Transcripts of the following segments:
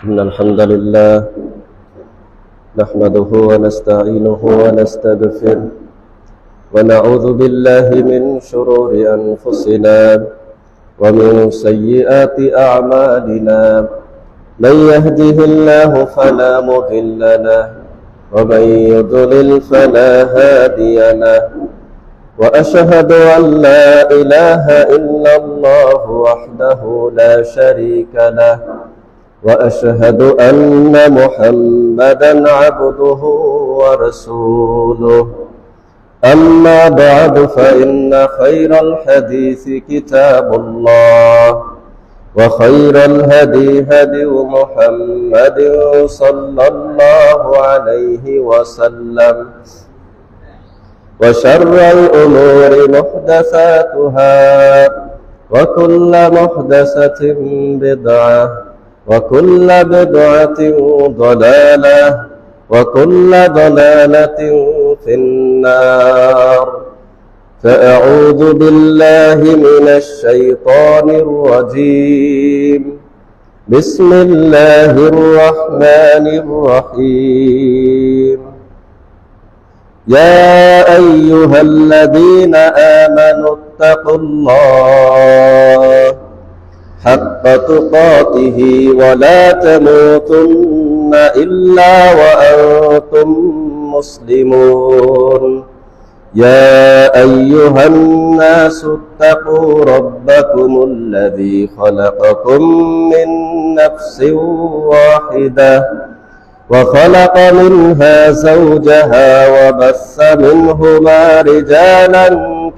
إن الحمد لله نحمده ونستعينه ونستغفره ونعوذ بالله من شرور أنفسنا ومن سيئات أعمالنا من يهده الله فلا مضل له ومن يضلل فلا هادي له وأشهد أن لا إله إلا الله وحده لا شريك له وأشهد أن محمدا عبده ورسوله أما بعد فإن خير الحديث كتاب الله وخير الهدي هدي محمد صلى الله عليه وسلم وشر الأمور محدثاتها وكل محدثة بدعة وكل بدعة ضلالة وكل ضلالة في النار فأعوذ بالله من الشيطان الرجيم بسم الله الرحمن الرحيم يا أيها الذين آمنوا اتقوا الله حق تقاته ولا تموتن إلا وأنتم مسلمون يا أيها الناس اتقوا ربكم الذي خلقكم من نفس واحدة وخلق منها زوجها وبث منهما رجالا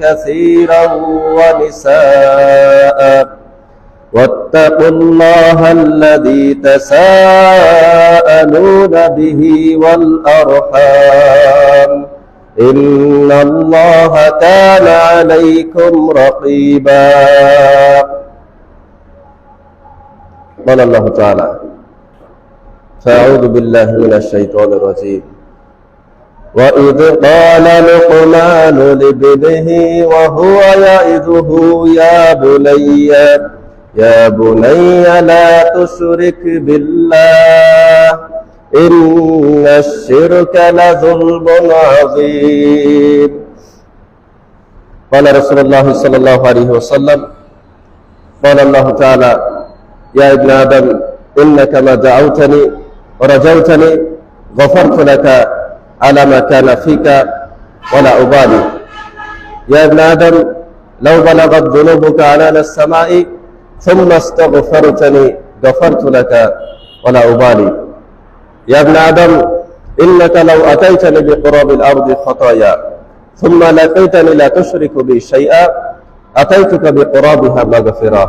كثيرا ونساء واتقوا الله الذي تساءلون به والأرحام إن الله كان عليكم رقيبا قال الله تعالى فأعوذ بالله من الشيطان الرجيم وإذ قال لقمان لابنه وهو يعظه يا بني لا تشرك بالله إن الشرك لظلم عظيم قال رسول الله صلى الله عليه وسلم قال الله تعالى يا ابن آدم إنك ما دعوتني ورجوتني غفرت لك على ما كان فيك ولا أبالي يا ابن آدم لو بلغت ذنوبك عنان السماء ثم استغفرتني غفرت لك ولا أبالي يا ابن آدم إنك لو أتيتني بقراب الأرض خطايا ثم لقيتني لا تشرك بي شيئا أتيتك بقرابها مغفرة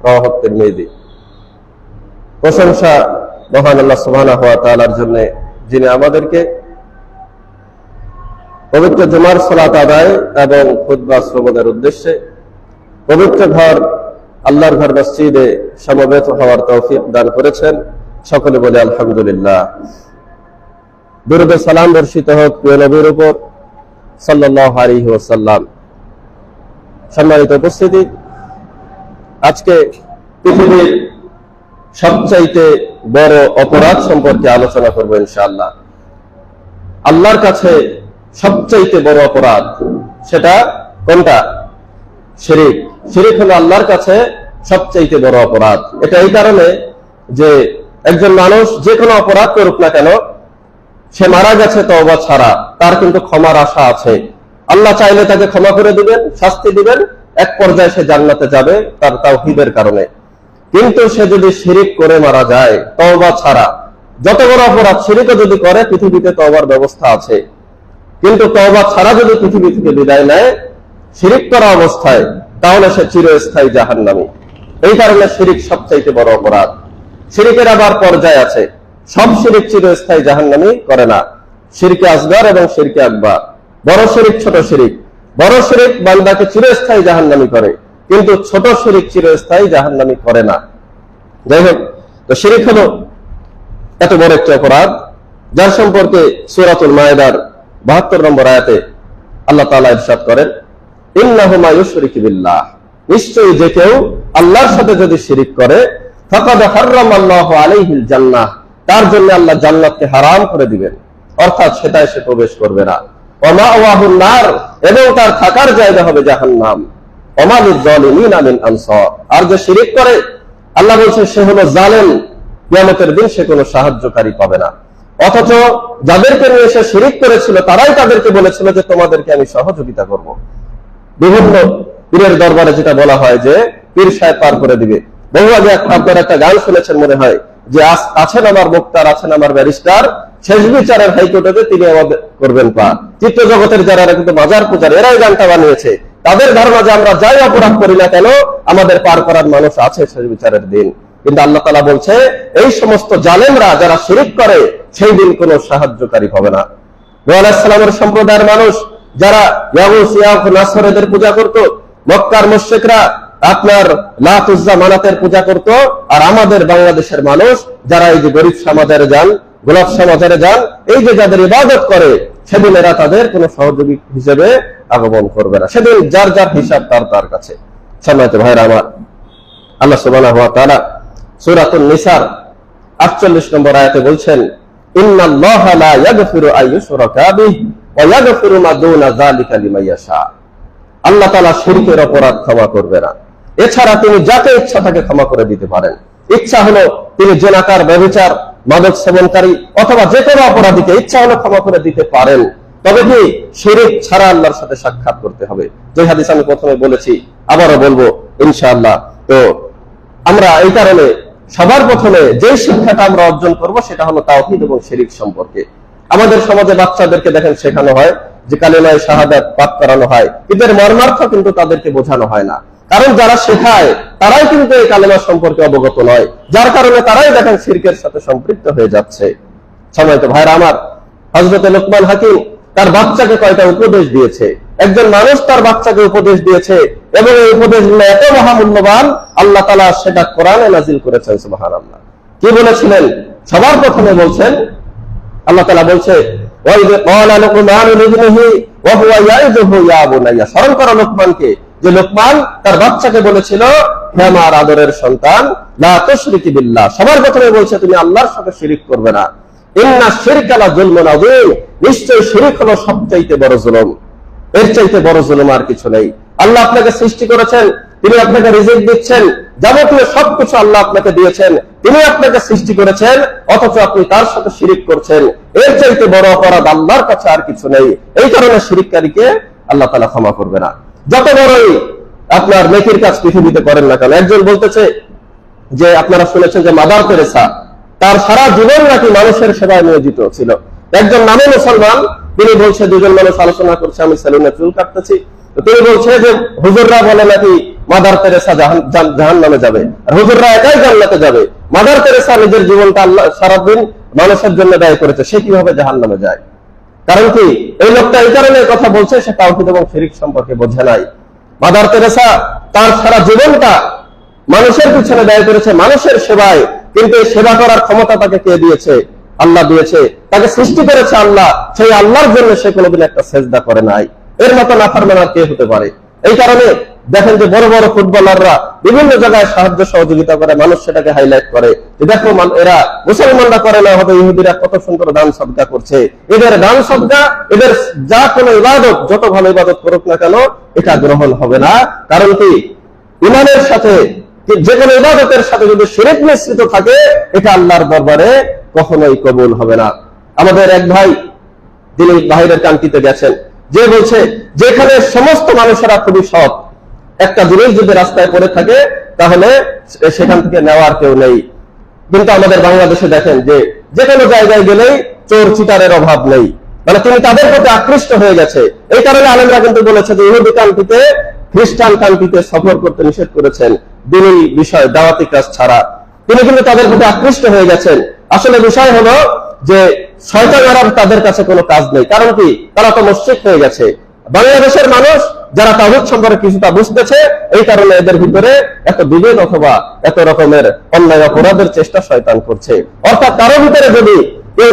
رواه الترمذي প্রশংসা মহান আল্লাহ সুবহানাহু ওয়া তাআলার জন্য যিনি আমাদেরকে পবিত্র জুমার সালাত আদায় এবং খুতবা শ্রবণের উদ্দেশ্যে পবিত্র ঘর আল্লাহর ঘর মসজিদে সমবেত হওয়ার তৌফিক দান করেছেন। সকলে বলে আলহামদুলিল্লাহ। দুরূদ ও সালাম বর্ষিত হোক প্রিয় নবীর উপর সাল্লাল্লাহু আলাইহি ওয়াসাল্লাম। সম্মানিত উপস্থিতি, আজকে পৃথিবীর সবচাইতে বড় অপরাধ সম্পর্কে আলোচনা করব ইনশাআল্লাহ। আল্লাহর কাছে সবচাইতে বড় অপরাধ সেটা কোনটা? শিরক। শিরক হলো আল্লাহর কাছে সবচাইতে বড় অপরাধ। এটা এই কারণে যে একজন মানুষ যে কোনো অপরাধ করুক না কেন, সে মারা গেছে তওবা ছাড়া, তার কিন্তু ক্ষমার আশা আছে। আল্লাহ চাইলে তাকে ক্ষমা করে দিবেন, শাস্তি দিবেন, এক পর্যায়ে সে জান্নাতে যাবে তার তাওহীদের কারণে। কিন্তু সে যদি শিরক করে মারা যায় তওবা ছাড়া, যত বড় অপরাধ শিরকও যদি করে, পৃথিবীতে তওবার ব্যবস্থা আছে। কিন্তু তওবা ছাড়া যদি পৃথিবী থেকে বিদায় নেয় শিরক করা অবস্থায়, তাহলে সে চিরস্থায়ী জাহান্নামী। এই কারণে শিরক সবচাইতে বড় অপরাধ। শিরকের আবার পর্যায় আছে। সব শিরক চিরস্থায়ী জাহান্নামী করে না। শিরকে আসগর এবং শিরকে আকবার। বড় শিরক, ছোট শিরক। বড় শিরক বান্দাকে চিরস্থায়ী জাহান্নামী করে, কিন্তু ছোট শিরক চিরস্থায়ী জাহান্নামী করে না। যাই হোক, তো শিরক হলো এত বড় একটা অপরাধ, যার সম্পর্কে সূরাতুল মায়েদার 72 নম্বর আয়াতে আল্লাহ তাআলা ইরশাদ করেন, ইন্নাহু মা ইউশরিকু বিল্লাহ, নিশ্চয়ই যে কেউ আল্লাহর সাথে যদি শিরিক করে, ফাকাদ হারামাল্লাহু আলাইহিল জান্নাহ, তার জন্য আল্লাহ জান্নাতকে হারাম করে দিবেন, অর্থাৎ সেটাই সে প্রবেশ করবে না। ওয়া মাওয়াহুন নার, এবং তার থাকার জায়গা হবে জাহান্নাম। ওয়া মা লিয-যালিমিনা মিন আনসার, আর যে শিরিক করে আল্লাহ বলছে সে হলো জালেম, কিয়ামতের দিন সে কোনো সাহায্যকারী পাবে না। অথচ যাদেরকে নিয়ে সে শিরিক করেছিল তারাই তাদেরকে বলেছিল যে তোমাদেরকে আমি সহযোগিতা করব। বিভিন্ন পীরের দরবারে যেটা বলা হয় যে পীর সাহেব পার করে দিবে। বহু আগে আপনারা একটা গান শুনেছেন মনে হয় যে আছেন আমার মুক্তার, আছেন আমার ব্যারিস্টার, শেষ বিচারের হাইকোর্টে তিনি আমাদের করবেন পার। চিত্র জগতের যারা কিন্তু মাজার পূজার, এরাই গানটা বানিয়েছে। তাদের ধারণা যে আমরা যাই অপরাধ করি না কেন আমাদের পার করার মানুষ আছে শেষ বিচারের দিন। কিন্তু আল্লাহ তাআলা বলছে এই সমস্ত জালেমরা যারা শিরিক করে সেই দিন কোনো সাহায্যকারী হবে না। নূহ আলাইহিস সালামের সম্প্রদায়ের মানুষ যারা ইয়াগুস ইয়াউক নাসর এদের পূজা করত, মক্কার মুশরিকরা আপনার লাত উজ্জা মানাতের পূজা করত, আর আমাদের বাংলাদেশের মানুষ যারা এই যে গরিব সমাজে যান, গোলাপ সমাজে যান, এই যে যাদের ইবাদত করে, সেদিন এরা তাদের কোনো সহযোগী হিসেবে আগমন করবে না। সেদিন যার যার হিসাব তার কাছে। সম্মানিত ভাইরা আমার, আল্লাহ সুবহানাহু ওয়া তাআলা সূরাতুন নিসার 48 নম্বর আয়াতে বলছেন, ইন্নাল্লাহা লা ইয়াগফিরু আন ইউশরাকা বিহি ওয়া ইয়াগফিরু মা দুনা যালিকা লিমান ইয়াশা। আল্লাহ তাআলা শিরকের অপরাধ ক্ষমা করবে না, এছাড়া তিনি যাকে ইচ্ছা তাকে ক্ষমা করে দিতে পারেন। ইচ্ছা হলো তিনি জেনাকার, ব্যভিচার, মাদক সেবনকারী অথবা যে কোনো অপরাধীকে ইচ্ছা হলো ক্ষমা করে দিতে পারেন। তবে কি শিরক ছাড়া আল্লাহর সাথে সাক্ষাৎ করতে হবে। যে হাদিস আমি প্রথমে বলেছি, আবারও বলবো ইনশাআল্লাহ। তো আমরা এই কারণে সবার প্রথমে যে শিক্ষাটা আমরা অর্জন করব সেটা হলো তাওহীদ এবং শিরক সম্পর্কে। আমাদের সমাজে বাচ্চাদেরকে দেখেন শেখানো হয় যে কালেমায়ে শাহাদাত পাঠ করানো হয়, কিন্তু এর মর্মার্থ কিন্তু তাদেরকে বোঝানো হয় না। কারণ যারা শেখায় তারাই কিন্তু এই কালেমা সম্পর্কে অবগত নয়, যার কারণে তারাই দেখেন শিরকের সাথে সম্পৃক্ত হয়ে যাচ্ছে। সম্মানিত ভাইরা আমার, হযরত লোকমান হাকিম তার বাচ্চাকে কয়টা উপদেশ দিয়েছে। একজন মানুষ তার বাচ্চাকে উপদেশ দিয়েছে এবং এই উপদেশগুলো এত মহামূল্যবান, আল্লাহ তাআলা সেটা কোরআনে নাজিল করেছেন। সুবহানাল্লাহ। কি বলেছিলেন? সবার প্রথমে বলছেন, আল্লাহ তাআলা বলছে, ওয়াইদ ক্বালা লুকমানু লিবনিহি ওয়া হুয়া ইয়াইযুহু ইয়া বুনাইয়া। স্মরণ করো লোকমানকে, যে লোকমান তার বাচ্চাকে বলেছিল, হে আমার আদরের সন্তান, লা তুশরিকি বিল্লাহ, সবার প্রথমে বলছে তুমি আল্লাহর সাথে শিরক করবে না। ইন্না শিরকা লা যুলমুন আযীম, নিশ্চয়ই শিরক হলো সবচাইতে বড় জুলুম, এর চাইতে বড় জুলুম আর কিছু নেই। আল্লাহ আপনাকে সৃষ্টি করেছেন, তিনি আপনাকে রিজিক দিচ্ছেন, যাবতীয় সবকিছু আল্লাহ আপনাকে দিয়েছেন, তিনি আপনাকে সৃষ্টি করেছেন, অথচ আপনি তার সাথে শিরক করছেন। এর চাইতে বড় অপরাধ আল্লাহর কাছে আর কিছু নেই। এই কারণে শিরককারীকে আল্লাহ তাআলা ক্ষমা করবে না, যত বড়ই আপনার নেকির কাজ পৃথিবীতে করেন না কেন। একজন বলতেছে যে আপনারা শুনেছেন যে মাদার তেরেসা তার সারা জীবন নাকি মানুষের সেবায় নিয়োজিত ছিল। একজন নামে মুসলমান, তিনি বলছে, দুজন মানুষ আলোচনা করছে, আমি সেলুনে চুল কাটতেছি, তিনি বলছে যে হুজুররা বলে নাকি মাদার তেরেসা জাহান্নামে যাবে, আর হুজুররা একাই জান্নাতে যাবে। মাদার তেরেসা নিজের জীবনটা আল্লাহ সারাদিন মানুষের জন্য ব্যয় করেছে, সে কিভাবে জাহান্নামে যায়? কারণ কি, এই লোকটা এই কারণে কথা বলছে, সে তাওহীদ এবং শিরক সম্পর্কে বোঝে নাই। মাদার তেরেসা তার সারা জীবনটা মানুষের পিছনে ব্যয় করেছে, মানুষের সেবায়, কিন্তু এই সেবা করার ক্ষমতা তাকে কে দিয়েছে? আল্লাহ দিয়েছে। তাকে সৃষ্টি করেছে আল্লাহ, সেই আল্লাহর জন্য সে কোনোদিন একটা সেজদা করে নাই। এর মতো নাফরমান আর কে হতে পারে? এই কারণে দেখেন যে বড় বড় ফুটবলাররা বিভিন্ন জায়গায় সাহায্য সহযোগিতা করে, মানুষ সেটাকে হাইলাইট করে যে দেখো এরা মুসলমানরা করে না, হবে ইহুদিরা কত সুন্দর দান সদকা করছে। এদের দান সদকা, এদের যা কোনো ইবাদত, যত ভালো ইবাদত করুক না কেন, এটা গ্রহণ হবে না। কারণ কি, ইমানের সাথে যে কোনো ইবাদতের সাথে যদি শিরক মিশ্রিত থাকে, এটা আল্লাহর দরবারে কখনোই কবুল হবে না। আমাদের এক ভাই, তিনি বাহিরের কান্ট্রিতে গেছেন, যে বলছে যেখানে সমস্ত মানুষেরা খুবই সৎ, একটা জিনিস যদি রাস্তায় পড়ে থাকে তাহলে সেখান থেকে নেওয়ার কেউ নেই। কিন্তু আমাদের বাংলাদেশে দেখেন যে যে কোনো জায়গায় গেলেই চোর চিটারের অভাব নেই, মানে তিনি তাদের প্রতি আকৃষ্ট হয়ে গেছে। এই কারণে আলেমরা কিন্তু বলেছে যে ইহুদি কান্ট্রিতে, খ্রিস্টান কান্ট্রিতে সফর করতে নিষেধ করেছেন, দিনী বিষয় দাওয়াতি কাজ ছাড়া। তিনি কিন্তু তাদের প্রতি আকৃষ্ট হয়ে গেছেন। আসলে বিষয় হলো যে শয়তান আরব তাদের কাছে কোনো কাজ নেই। কারণ কি, তারা তো মুশরিক হয়ে গেছে। বাংলাদেশের মানুষ যারা তাওহীদ সম্পর্কে কিছুটা বুঝতেছে, এই কারণে এদের ভিতরে এত বিভেদ অথবা এত রকমের অন্যায় অপরাধের চেষ্টা শয়তান করছে। অর্থাৎ কারো ভিতরে যদি কেউ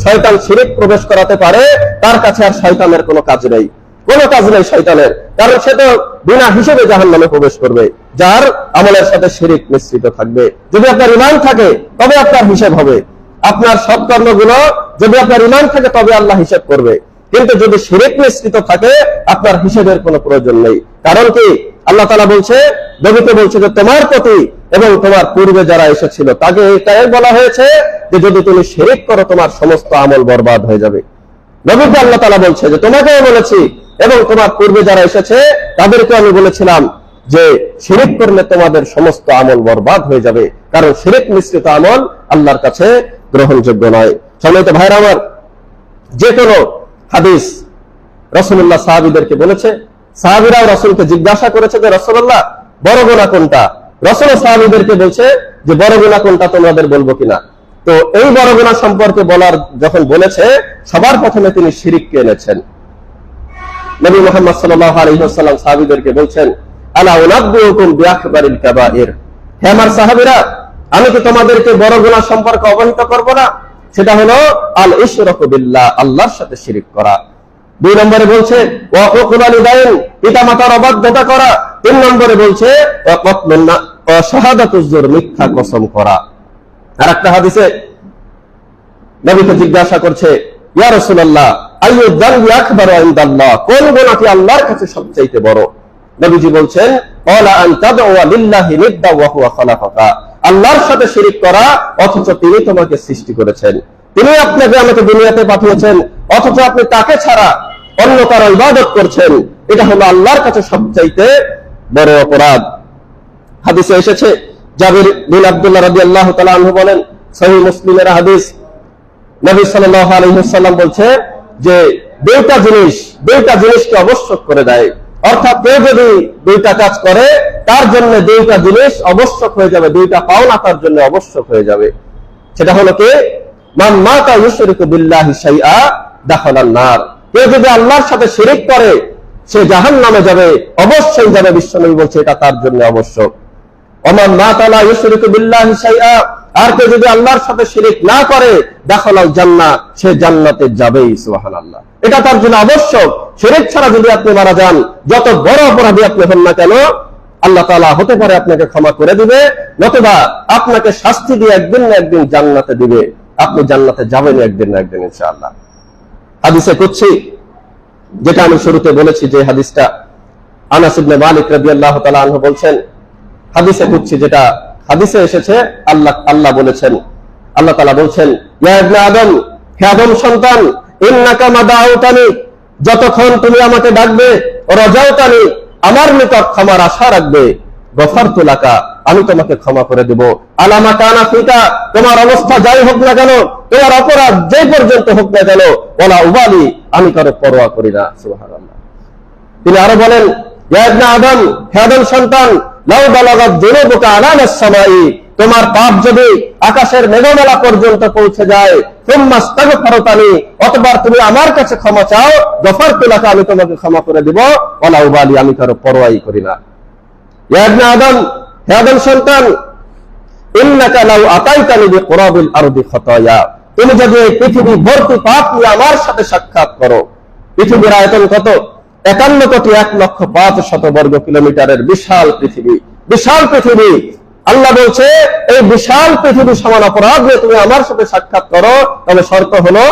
শয়তান শিরক প্রবেশ করাতে পারে, তার কাছে আর শয়তানের কোনো কাজ নেই। কোনো কাজ নেই শয়তানের, কারণ সে তো বিনা হিসেবে জাহান্নামে প্রবেশ করবে যার আমলের সাথে শিরিক মিশ্রিত থাকবে। যদি আপনার ঈমান থাকে তবে আপনার হিসাব হবে, আপনার সৎকর্মগুলো যদি আপনার ঈমান থাকে তবে আল্লাহ হিসাব করবে, কিন্তু যদি শিরিক মিশ্রিত থাকে আপনার হিসেবের কোনো প্রয়োজন নেই। কারণ কি আল্লাহ তাআলা বলছে, নবীকে বলছে যে তোমার প্রতি এবং তোমার পূর্বে যারা এসেছিল তাকে এটাই বলা হয়েছে যে যদি তুমি শিরিক করো তোমার সমস্ত আমল বরবাদ হয়ে যাবে। নবীকে আল্লাহ তাআলা বলছে যে তোমাকেও বলেছি এবং তোমার পূর্বে যারা এসেছে তাদেরকে আমি বলেছিলাম যে শিরিক করলে তোমাদের সমস্ত আমল বরবাদ হয়ে যাবে, কারণ শিরিক মিশ্রিত আমল আল্লাহর কাছে গ্রহণযোগ্য নয়। সম্মানিত ভাইরা আমার, যে কোনো হাদিস রাসূলুল্লাহ সাহাবীদেরকে বলেছে, সাহাবীরাও রাসূলকে জিজ্ঞাসা করেছে যে রাসূলুল্লাহ বড় গুনাহ কোনটা, রাসূল সাহাবীদেরকে বলছে যে বড় গুনাহ কোনটা তোমাদের বলবো কিনা। তো এই বড় গুনাহ সম্পর্কে বলার যখন বলেছে সবার প্রথমে তিনি শিরিককে এনেছেন। নবী মুহাম্মদ সাল্লাল্লাহু আলাইহি ওয়াসাল্লাম সাহাবীদেরকে বলছেন, আলা উনাব্বিউকুম বিআকবারিল কাবাইর, হে আমার সাহাবীরা আমি কি তোমাদেরকে বড় গুনাহ সম্পর্কে অবহিত করব না? সেটা হলো আল ইশরাকু বিল্লাহ, আল্লাহর সাথে শিরিক করা। 2 নম্বরে বলছে ওয়া উকুল ওয়ালিদাইন, পিতামাতার অবাধ্যতা করা। 3 নম্বরে বলছে ওয়া কতলুন ওয়া শাহাদাতুজ জুর, মিথ্যা কসম করা। আরেকটা হাদিসে নবীকে জিজ্ঞাসা করছে, ইয়া রাসূলুল্লাহ আইয়ু যানবি আকবারু ইনদাল্লাহ, কোন গুনাহ কি আল্লাহর কাছে সবচেয়ে বড়? নবীজি বলছেন ওয়ালা আন তাদউ লিল্লাহি নিদ্দা ওয়া হুয়া খালাকাকা, আল্লাহর সাথে শিরিক করা অথচ তিনি তোমাকে সৃষ্টি করেছেন, তিনি আপনাকে আমাকে দুনিয়াতে পাঠিয়েছেন, অথচ আপনি তাকে ছাড়া অন্য কারো ইবাদত করছেন, এটা হলো আল্লাহর কাছে সবচাইতে বড় অপরাধ। হাদিসে এসেছে, জাবির বিন আব্দুল্লাহ রাদিয়াল্লাহু তাআলা আনহু বলেন, সহিহ মুসলিমের হাদিস, নবী সাল্লাল্লাহু আলাইহি ওয়াসাল্লাম বলছে যে দুইটা জিনিসকে আবশ্যক করে দেয়, অর্থাৎ কেউ যদি দুইটা কাজ করে তার জন্য দুইটা জিনিস আবশ্যক হয়ে যাবে, দুইটা পাওনা তার জন্য আবশ্যক হয়ে যাবে। সেটা হলো কি, মান মাতা ইউশরিকু বিল্লাহি শাইআ দাখালান নার, কেউ যদি আল্লাহর সাথে শিরিক করে সে জাহান্নামে যাবে, অবশ্যই যাবে। বিশ্বনবী বলছে এটা তার জন্য আবশ্যক। ওমান মাতা লা ইউশরিকু বিল্লাহি শাইআ, আর কেউ যদি আল্লাহর সাথে শিরিক না করে দাখালাল জান্নাহ, সে জান্নাতে যাবেই। সুবহানাল্লাহ, এটা তার জন্য আবশ্যক। শিরিক ছাড়া যদি আপনি মারা যান, যত বড় অপরাধী আপনি হন না কেন, আল্লাহ তাআলা হতে পারে আপনাকে ক্ষমা করে দিবে, নতুবা আপনাকে শাস্তি দিয়ে একদিন না একদিন জান্নাতে দিবে, আপনি জান্নাতে যাবেন একদিন না একদিন ইনশাআল্লাহ। হাদিসে কুদসি, যেটা আমি শুরুতে বলেছি যে হাদিসটা, আনাস ইবনে মালিক রাদিয়াল্লাহু তাআলা আনহু বলছেন, হাদিসে কুদসি যেটা হাদিসে এসেছে, আল্লাহ বলেছেন, আল্লাহ তাআলা বলছেন, ইয়া ইবনে আদম, হে আদম সন্তান, ইন্নাকা মাদাউতানি, যতক্ষণ তুমি আমাকে ডাকবে, রাজাউতানি, আমার নিকট ক্ষমার আশা রাখবে, গফারতু লাকা, আমি তোমাকে ক্ষমা করে দেব, আলামা কানা ফিকা, তোমার অবস্থা যাই হোক না কেন, তোমার অপরাধ যে পর্যন্ত হোক না কেন, ওয়ালা উবালি, আমি কারো পরোয়া করি না। সুবহানাল্লাহ। তিনি আরো বলেন, ইয়া ইবনে আদম, হে আদম সন্তান, লাউ বালাগাত যুনুবুকা আলানাস সামাই, তোমার পাপ যদি আকাশের মেঘমালা পর্যন্ত পৌঁছে যায়, সুম্মা আস্তাগফিরতানি, অতঃপর তুমি আমার কাছে ক্ষমা চাও, গফারতু লাকা, আমি তোমাকে ক্ষমা করে দেব, ওয়ালা উবালি, আমি কারো পরোয়াই করি না। ইয়া ইবনে আদম, হে আদম সন্তান, ইন্নাকা লাউ আতাইতানি বিকুরাবিল আরদি খাতায়া, তুমি যদি এই পৃথিবী ভর্তি পাপ নিয়ে আমার সাথে সাক্ষাৎ করো, পৃথিবীর আয়তন কত? 51,05,00,000 বর্গ কিলোমিটারের বিশাল পৃথিবী, বিশাল পৃথিবী। আল্লাহ বলছে এই বিশাল পৃথিবী সমান অপরাধ নিয়ে তুমি আমার সাথে সাক্ষাৎ করো, তবে শর্ত হলো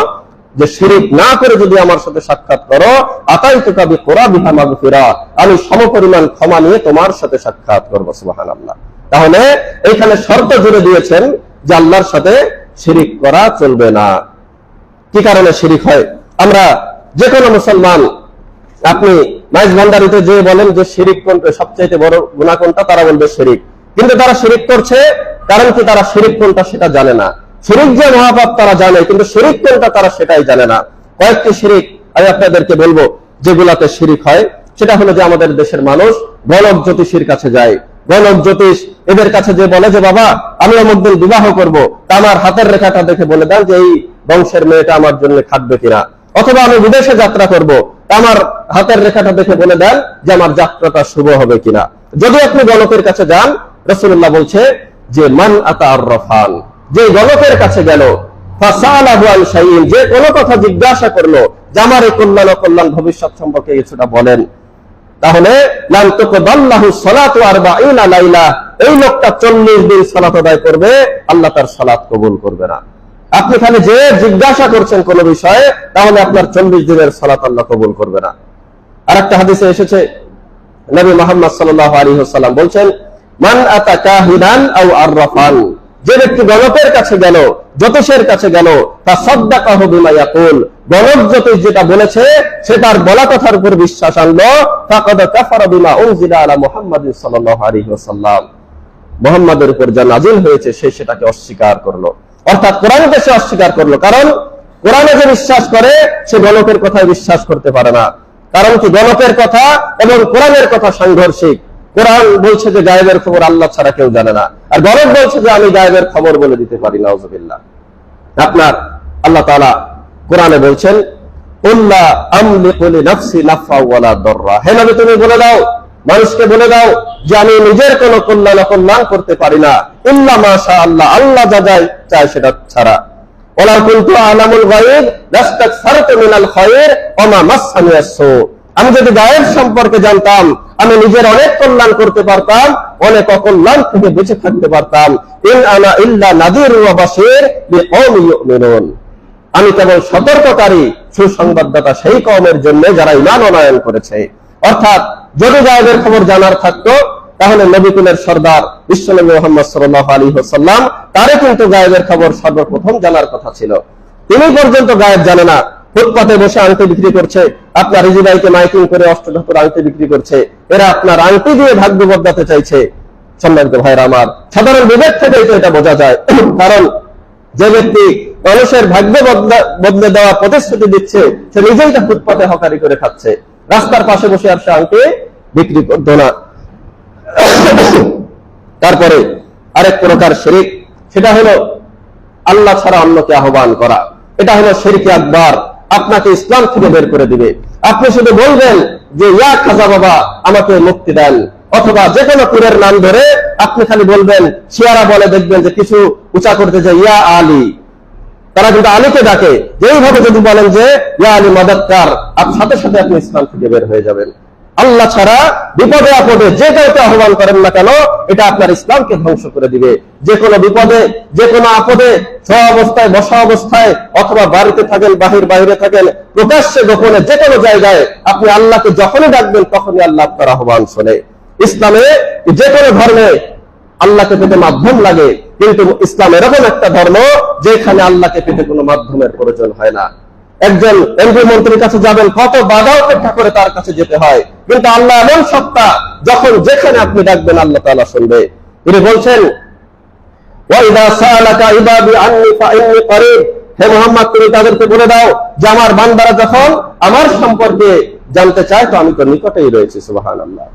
যে শিরিক না করে যদি আমার সাথে সাক্ষাৎ করো, আতাইতুকা বিকুরাবিহা মাগফিরা, আমি সমপরিমাণ ক্ষমা নিয়ে তোমার সাথে সাক্ষাৎ করব। সুবহানাল্লাহ। তাহলে এখানে শর্ত জুড়ে দিয়েছেন যে আল্লাহর সাথে শিরিক করা চলবে না। কি কারণে শিরিক হয়? আমরা যে কোনো মুসলমান, আপনি মাইজ ভান্ডারিতে যে বলেন যে শিরিক কোনটা, সবচেয়ে বড় গুনাহ কোনটা, তারা বলবে শিরিক। কিন্তু তারা শিরিক করছে কারণ কি? তারা শিরিক কোনটা সেটা জানে না। শিরিক যে মহাপাপ তারা জানে, কিন্তু শিরিক কোনটা তারা সেটাই জানে না। কয়েকটি শিরিক আমি আপনাদেরকে বলবো যেগুলাতে শিরিক হয়। সেটা হলো যে আমাদের দেশের মানুষ গণক জ্যোতিষীর কাছে যায়। গণক জ্যোতিষ এদের কাছে যে বলে যে বাবা আমি অমুক দিন বিবাহ করবো, তা আমার হাতের রেখাটা দেখে বলে দেন যে এই বংশের মেয়েটা আমার জন্য খাটবে কিনা। অথবা আমি বিদেশে যাত্রা করব, আমার হাতের রেখাটা দেখে বলে দেন যে আমার যাত্রাটা শুভ হবে কিনা। যদি আপনি গণকের কাছে যান, রাসূলুল্লাহ বলছে যে মান আতা আররাফান, যে গণকের কাছে গেল ফাসালাহু আন শাইইন, যে কোনো কথা জিজ্ঞাসা করলো যে আমার এই কল্যাণ অকল্যাণ ভবিষ্যৎ সম্পর্কে কিছুটা বলেন, তাহলে লাম তুকবাল্লাহু সালাতু 40 লাইলা, এই লোকটা 40 দিন সালাত আদায় করবে, আল্লাহ তার সালাত কবুল করবে না। আপনি খালি যে জিজ্ঞাসা করছেন কোন বিষয়ে, তাহলে আপনার 40 দিনের সালাত আল্লাহ কবুল করবে না। আরেকটা হাদিসে এসেছে, নবী মুহাম্মদ সাল্লাল্লাহু আলাইহি ওয়াসাল্লাম বলছেন, মান আতা কাহিনান আও আররাফান, যে ব্যক্তি গণকের কাছে গেল, জ্যোতিষের কাছে গেল, তাসাদদাকাহু বিমা ইয়াকুল, গণক জ্যোতিষ যেটা বলেছে সেটার বলা কথার উপর বিশ্বাস আনলো, ফাকাদ কাফারা বিমা উনজিলা আলা মুহাম্মাদিন সাল্লাল্লাহু আলাইহি ওয়াসাল্লাম, মুহাম্মাদের উপর যা নাজিল হয়েছে সে সেটাকে অস্বীকার করলো, অর্থাৎ কোরআনকে সে অস্বীকার করলো। কারণ কোরআনে যে বিশ্বাস করে সে গণকের কথায় বিশ্বাস করতে পারে না। কারণ কি, গণকের কথা এবং কোরআনের কথা সাংঘর্ষিক। কোরআন বলছে যে গায়েবের খবর আল্লাহ ছাড়া কেউ জানে না, আর গণক বলছে যে আমি গায়েবের খবর বলে দিতে পারি, নাউযুবিল্লাহ। আপনার আল্লাহ তাআলা কোরআনে বলছেন, কুল্লা আমলিকু লিনাফসি নাফা ওয়ালা দাররা, হে নবী তুমি বলে দাও, মানুষকে বলে দাও যে আমি নিজের কোনো কল্যাণ অকল্যাণ করতে পারি না, ইল্লা মা শা আল্লাহ, আল্লাহ যা চায় সেটা ছাড়া। ওয়ালা কুনতু আলামুল গায়ব লাস্তাকসারতু মিনাল খায়র ওয়া মা মাসসানি আস-সু, আমি যদি গায়েব সম্পর্কে জানতাম আমি নিজের অনেক কল্যাণ করতে পারতাম, অনেক অকল্যাণ থেকে বেঁচে থাকতে পারতাম। ইন আনা ইল্লা নাযীরুন ওয়া বাশীর লিকওমি ইউমিনুন, আমি কেবল সতর্ককারী, সুসংবাদদাতা সেই কওমের জন্য যারা ঈমান আনয়ন করেছে। অর্থাৎ যদি গায়েবের খবর জানার থাকতো তাহলে নবী কুলের সর্দার বিশ্বনবী মুহাম্মদ সাল্লাল্লাহু আলাইহি ওয়াসাল্লাম তারে কিন্তু গায়েবের খবর সর্বপ্রথম জানার কথা ছিল। তিনি পর্যন্ত গায়েব জানে না, ফুটপাতে বসে আংটি বিক্রি করছে, আপনার রিজিবাইকে মাইকিং করে অষ্টধাতুর আংটি বিক্রি করছে, এরা আপনার আংটি দিয়ে ভাগ্য বদলাতে চাইছে। সম্মানিত ভাইরা আমার, সাধারণ বিবেক থেকেই তো এটা বোঝা যায়। কারণ যে ব্যক্তি মানুষের ভাগ্য বদলে দেওয়ার প্রতিশ্রুতি দিচ্ছে সে নিজেই তা ফুটপাতে হকারি করে খাচ্ছে, রাস্তার পাশে বসে আর সে আংটি বিক্রি করতো না। তারপরে আরেক প্রকার শিরক, সেটা হলো আল্লাহ ছাড়া অন্যকে আহ্বান করা। এটা হলো শিরকে আকবার, আপনাকে ইসলাম থেকে বের করে দিবে। আপনি শুধু বলবেন যে ইয়া খাজা বাবা আমাকে মুক্তি দেন, অথবা যে কোনো পীরের নাম ধরে আপনি খালি বলবেন, শিয়ারা বলে দেখবেন যে কিছু উঁচা করতে যে ইয়া আলী, তারা কিন্তু আলীকে ডাকে, যেইভাবে যদি বলেন যে ইয়া আলী মাদাদকার, সাথে সাথে আপনি ইসলাম থেকে বের হয়ে যাবেন। আল্লাহ ছাড়া বিপদে আপদে যে কাউকে আহ্বান করেন না কেন, এটা আপনার ইসলামকে ধ্বংস করে দিবে। যে কোনো বিপদে, যে কোনো আপদে, শোয়া অবস্থায়, বসা অবস্থায়, অথবা বাড়িতে থাকেন, বাইরে থাকেন, প্রকাশ্যে গোপনে, যে কোনো জায়গায় আপনি আল্লাহকে যখনই ডাকবেন তখনই আল্লাহ আপনার আহ্বান শোনে। ইসলামে যে কোনো ধর্মে আল্লাহকে পেতে মাধ্যম লাগে, কিন্তু ইসলাম এরকম একটা ধর্ম যেখানে আল্লাহকে পেতে কোনো মাধ্যমের প্রয়োজন হয় না। একজন এমপি মন্ত্রীর কাছে যাবেন, কত বাধা উপেক্ষা করে তার কাছে যেতে হয়, কিন্তু আল্লাহ এমন সত্তা, যখন যেখানে আপনি ডাকবেন আল্লাহ তাআলা শুনবে। তিনি বলছেন, ওয়াইদা সাআলাকা ইবাদি আন্নী ফাইন্নী করিব, হে মুহাম্মদ তুমি তাদেরকে বলে দাও যে আমার বান্দারা যখন আমার সম্পর্কে জানতে চায় তো আমি তো নিকটেই রয়েছি। সুবহানাল্লাহ।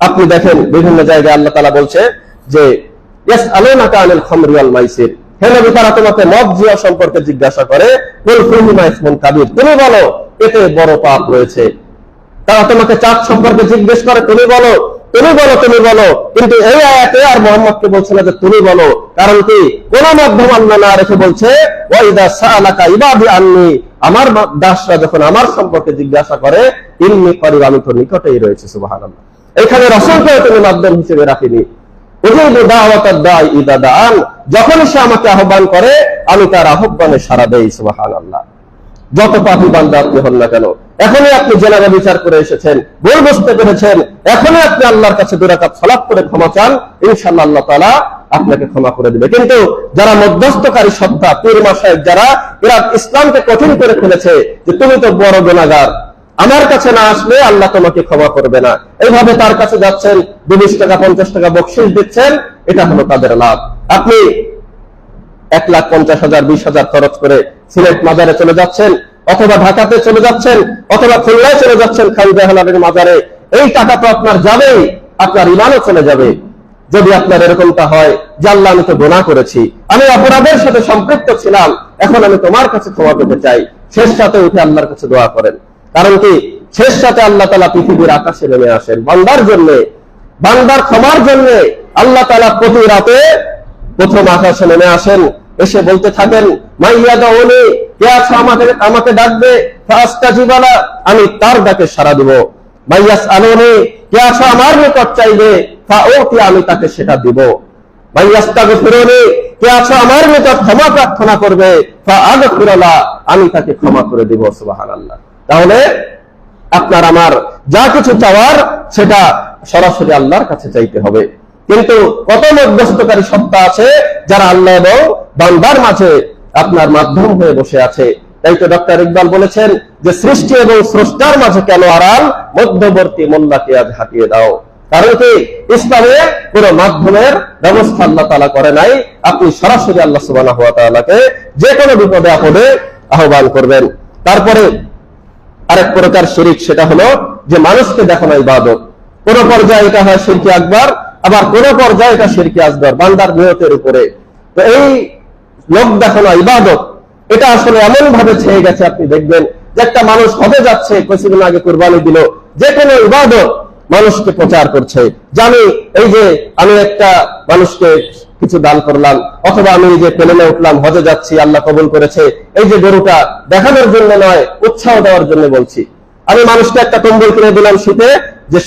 আপনি দেখেন বিভিন্ন জায়গায় আল্লাহ তাআলা বলছে যে ইয়াসআলুনাকা আনিল খামরি ওয়াল মাইসির, হে নবী তারা তোমাকে মদ জুয়া সম্পর্কে জিজ্ঞাসা করে, কুল ফীহিমা ইসমুন কাবীর, তুমি বলো এতে বড় পাপ রয়েছে। তারা তোমাকে চাঁদ সম্পর্কে জিজ্ঞেস করে, তুমি বলো। কিন্তু এই আয়াতে আর মুহাম্মদকে বলছে না যে তুমি বলো, কারণ কি কোন মাধ্যম আল্লাহ না রেখে বলছে ওয়াইদা সাআলাকা ইবাদি আন্নী, আমার দাসরা যখন আমার সম্পর্কে জিজ্ঞাসা করে, ইন্নী করিব, আমি তো নিকটেই রয়েছে। সুবহানাল্লাহ। এখানে রাসূলকে তুমি মাধ্যম হিসেবে রাখিনি। যখন সে আমাকে আহ্বান করে আমি তার আহ্বানে সাড়া দেই। সুবহানাল্লাহ। যত পাপী বান্দা আপনি হন না কেন, এখনই আপনি জেনারেল বিচার করে এসেছেন, ভুল বুঝতে পেরেছেন, এখনই আপনি আল্লাহর কাছে 2 রাকাত সালাত করে ক্ষমা চান, ইনশাআল্লাহ আল্লাহ তাআলা আপনাকে ক্ষমা করে দিবে। কিন্তু যারা মধ্যস্থকারী সত্তা, পীর মাশায়েখ যারা, এরা ইসলামকে কঠিন করে ফেলেছে যে তুমি তো বড় গুনাহগার, আমার কাছে না আসলে আল্লাহ তোমাকে ক্ষমা করবে না। এইভাবে তার কাছে যাচ্ছেন, 20 টাকা 50 টাকা বকশিশ দিচ্ছেন, এটা হলো তাদের লাভ। আপনি 1,50,000 20,000 খরচ করে সিলেট মাজারে চলে যাচ্ছেন, অথবা ঢাকাতে চলে যাচ্ছেন, অথবা খুলনায় চলে যাচ্ছেন খানজাহ হালালের মাজারে, এই টাকা তো আপনার যাবেই, আপনার ঈমানও চলে যাবে। যদি আপনার এরকমটা হয় যে আল্লাহ আমি তো গুনাহ করেছি, আমি অপরাধের সাথে সম্পৃক্ত ছিলাম, এখন আমি তোমার কাছে ক্ষমা পেতে চাই, শেষ রাতে উঠে আল্লাহর কাছে দোয়া করেন। কারণ কি শেষ রাতে আল্লাহ তাআলা পৃথিবীর আকাশে নেমে আসেন বান্দার জন্য, বান্দার ক্ষমার জন্য। আল্লাহ তাআলা প্রতি রাতে প্রথম আকাশে নেমে আসেন, এসে বলতে থাকেন, মাইয়াদাউনি, কে আছো আমাকে ডাকবে, ফাস্তাজিবা লা, আমি তার ডাকে সাড়া দিব। মাইয়াসআলুনি, কে আছো আমার নিকট চাইবে, ফাউতি, আমি তাকে সেটা দিব। মাইয়াস্তাগফিরুনি, কে আছো আমার নিকট ক্ষমা প্রার্থনা করবে, ফাআগফির লা, আমি তাকে ক্ষমা করে দিব। সুবহানাল্লাহ। তাহলে আপনার আমার যা কিছু চাওয়ার সেটা সরাসরি আল্লাহর কাছে চাইতে হবে। কিন্তু কত মধ্যস্থকারী সত্তা আছে যারা আল্লাহ এবং বান্দার মাঝে আপনার মাধ্যম হয়ে বসে আছে। তাই তো ডক্টর ইকবাল বলেছেন যে সৃষ্টি এবং স্রষ্টার মাঝে কেন আড়াল, মধ্যবর্তী মোল্লাকে আজ হাঁটিয়ে দাও। কারণ কি, ইসলামে কোন মাধ্যমের ব্যবস্থা আল্লাহ তাআলা করে নাই। আপনি সরাসরি আল্লাহ সুবহানাহু ওয়া তাআলাকে যে কোনো বিপদে আপদে আহ্বান করবেন। তারপরে আরেক প্রকার শিরক, সেটা হলো যে মানুষকে দেখানো ইবাদত। কোন পর্যায়ে এটা হয় শিরকে আকবার, আবার কোন পর্যায়ে এটা শিরকে আসগর, বান্দার নিয়তের উপরে। তো এই লোক দেখানো ইবাদত, এটা আসলে এমন ভাবে ছেয়ে গেছে, আপনি দেখবেন যে একটা মানুষ হজে যাচ্ছে, কিছুদিন আগে কুরবানি দিল, যে কোনো ইবাদত মানুষকে প্রচার করছে, জানি এই যে আমি একটা মানুষকে কিছু দান করলাম, অথবা আমি এই যে প্লেনে উঠলাম, হজে যাচ্ছি, আল্লাহ কবুল করেছে, এই যে গরুটা দেখানোর জন্য নয়, উৎসাহ দেওয়ার জন্য বলছি। আমি মানুষকে একটা কম্বল কিনে দিলাম শীতে, যে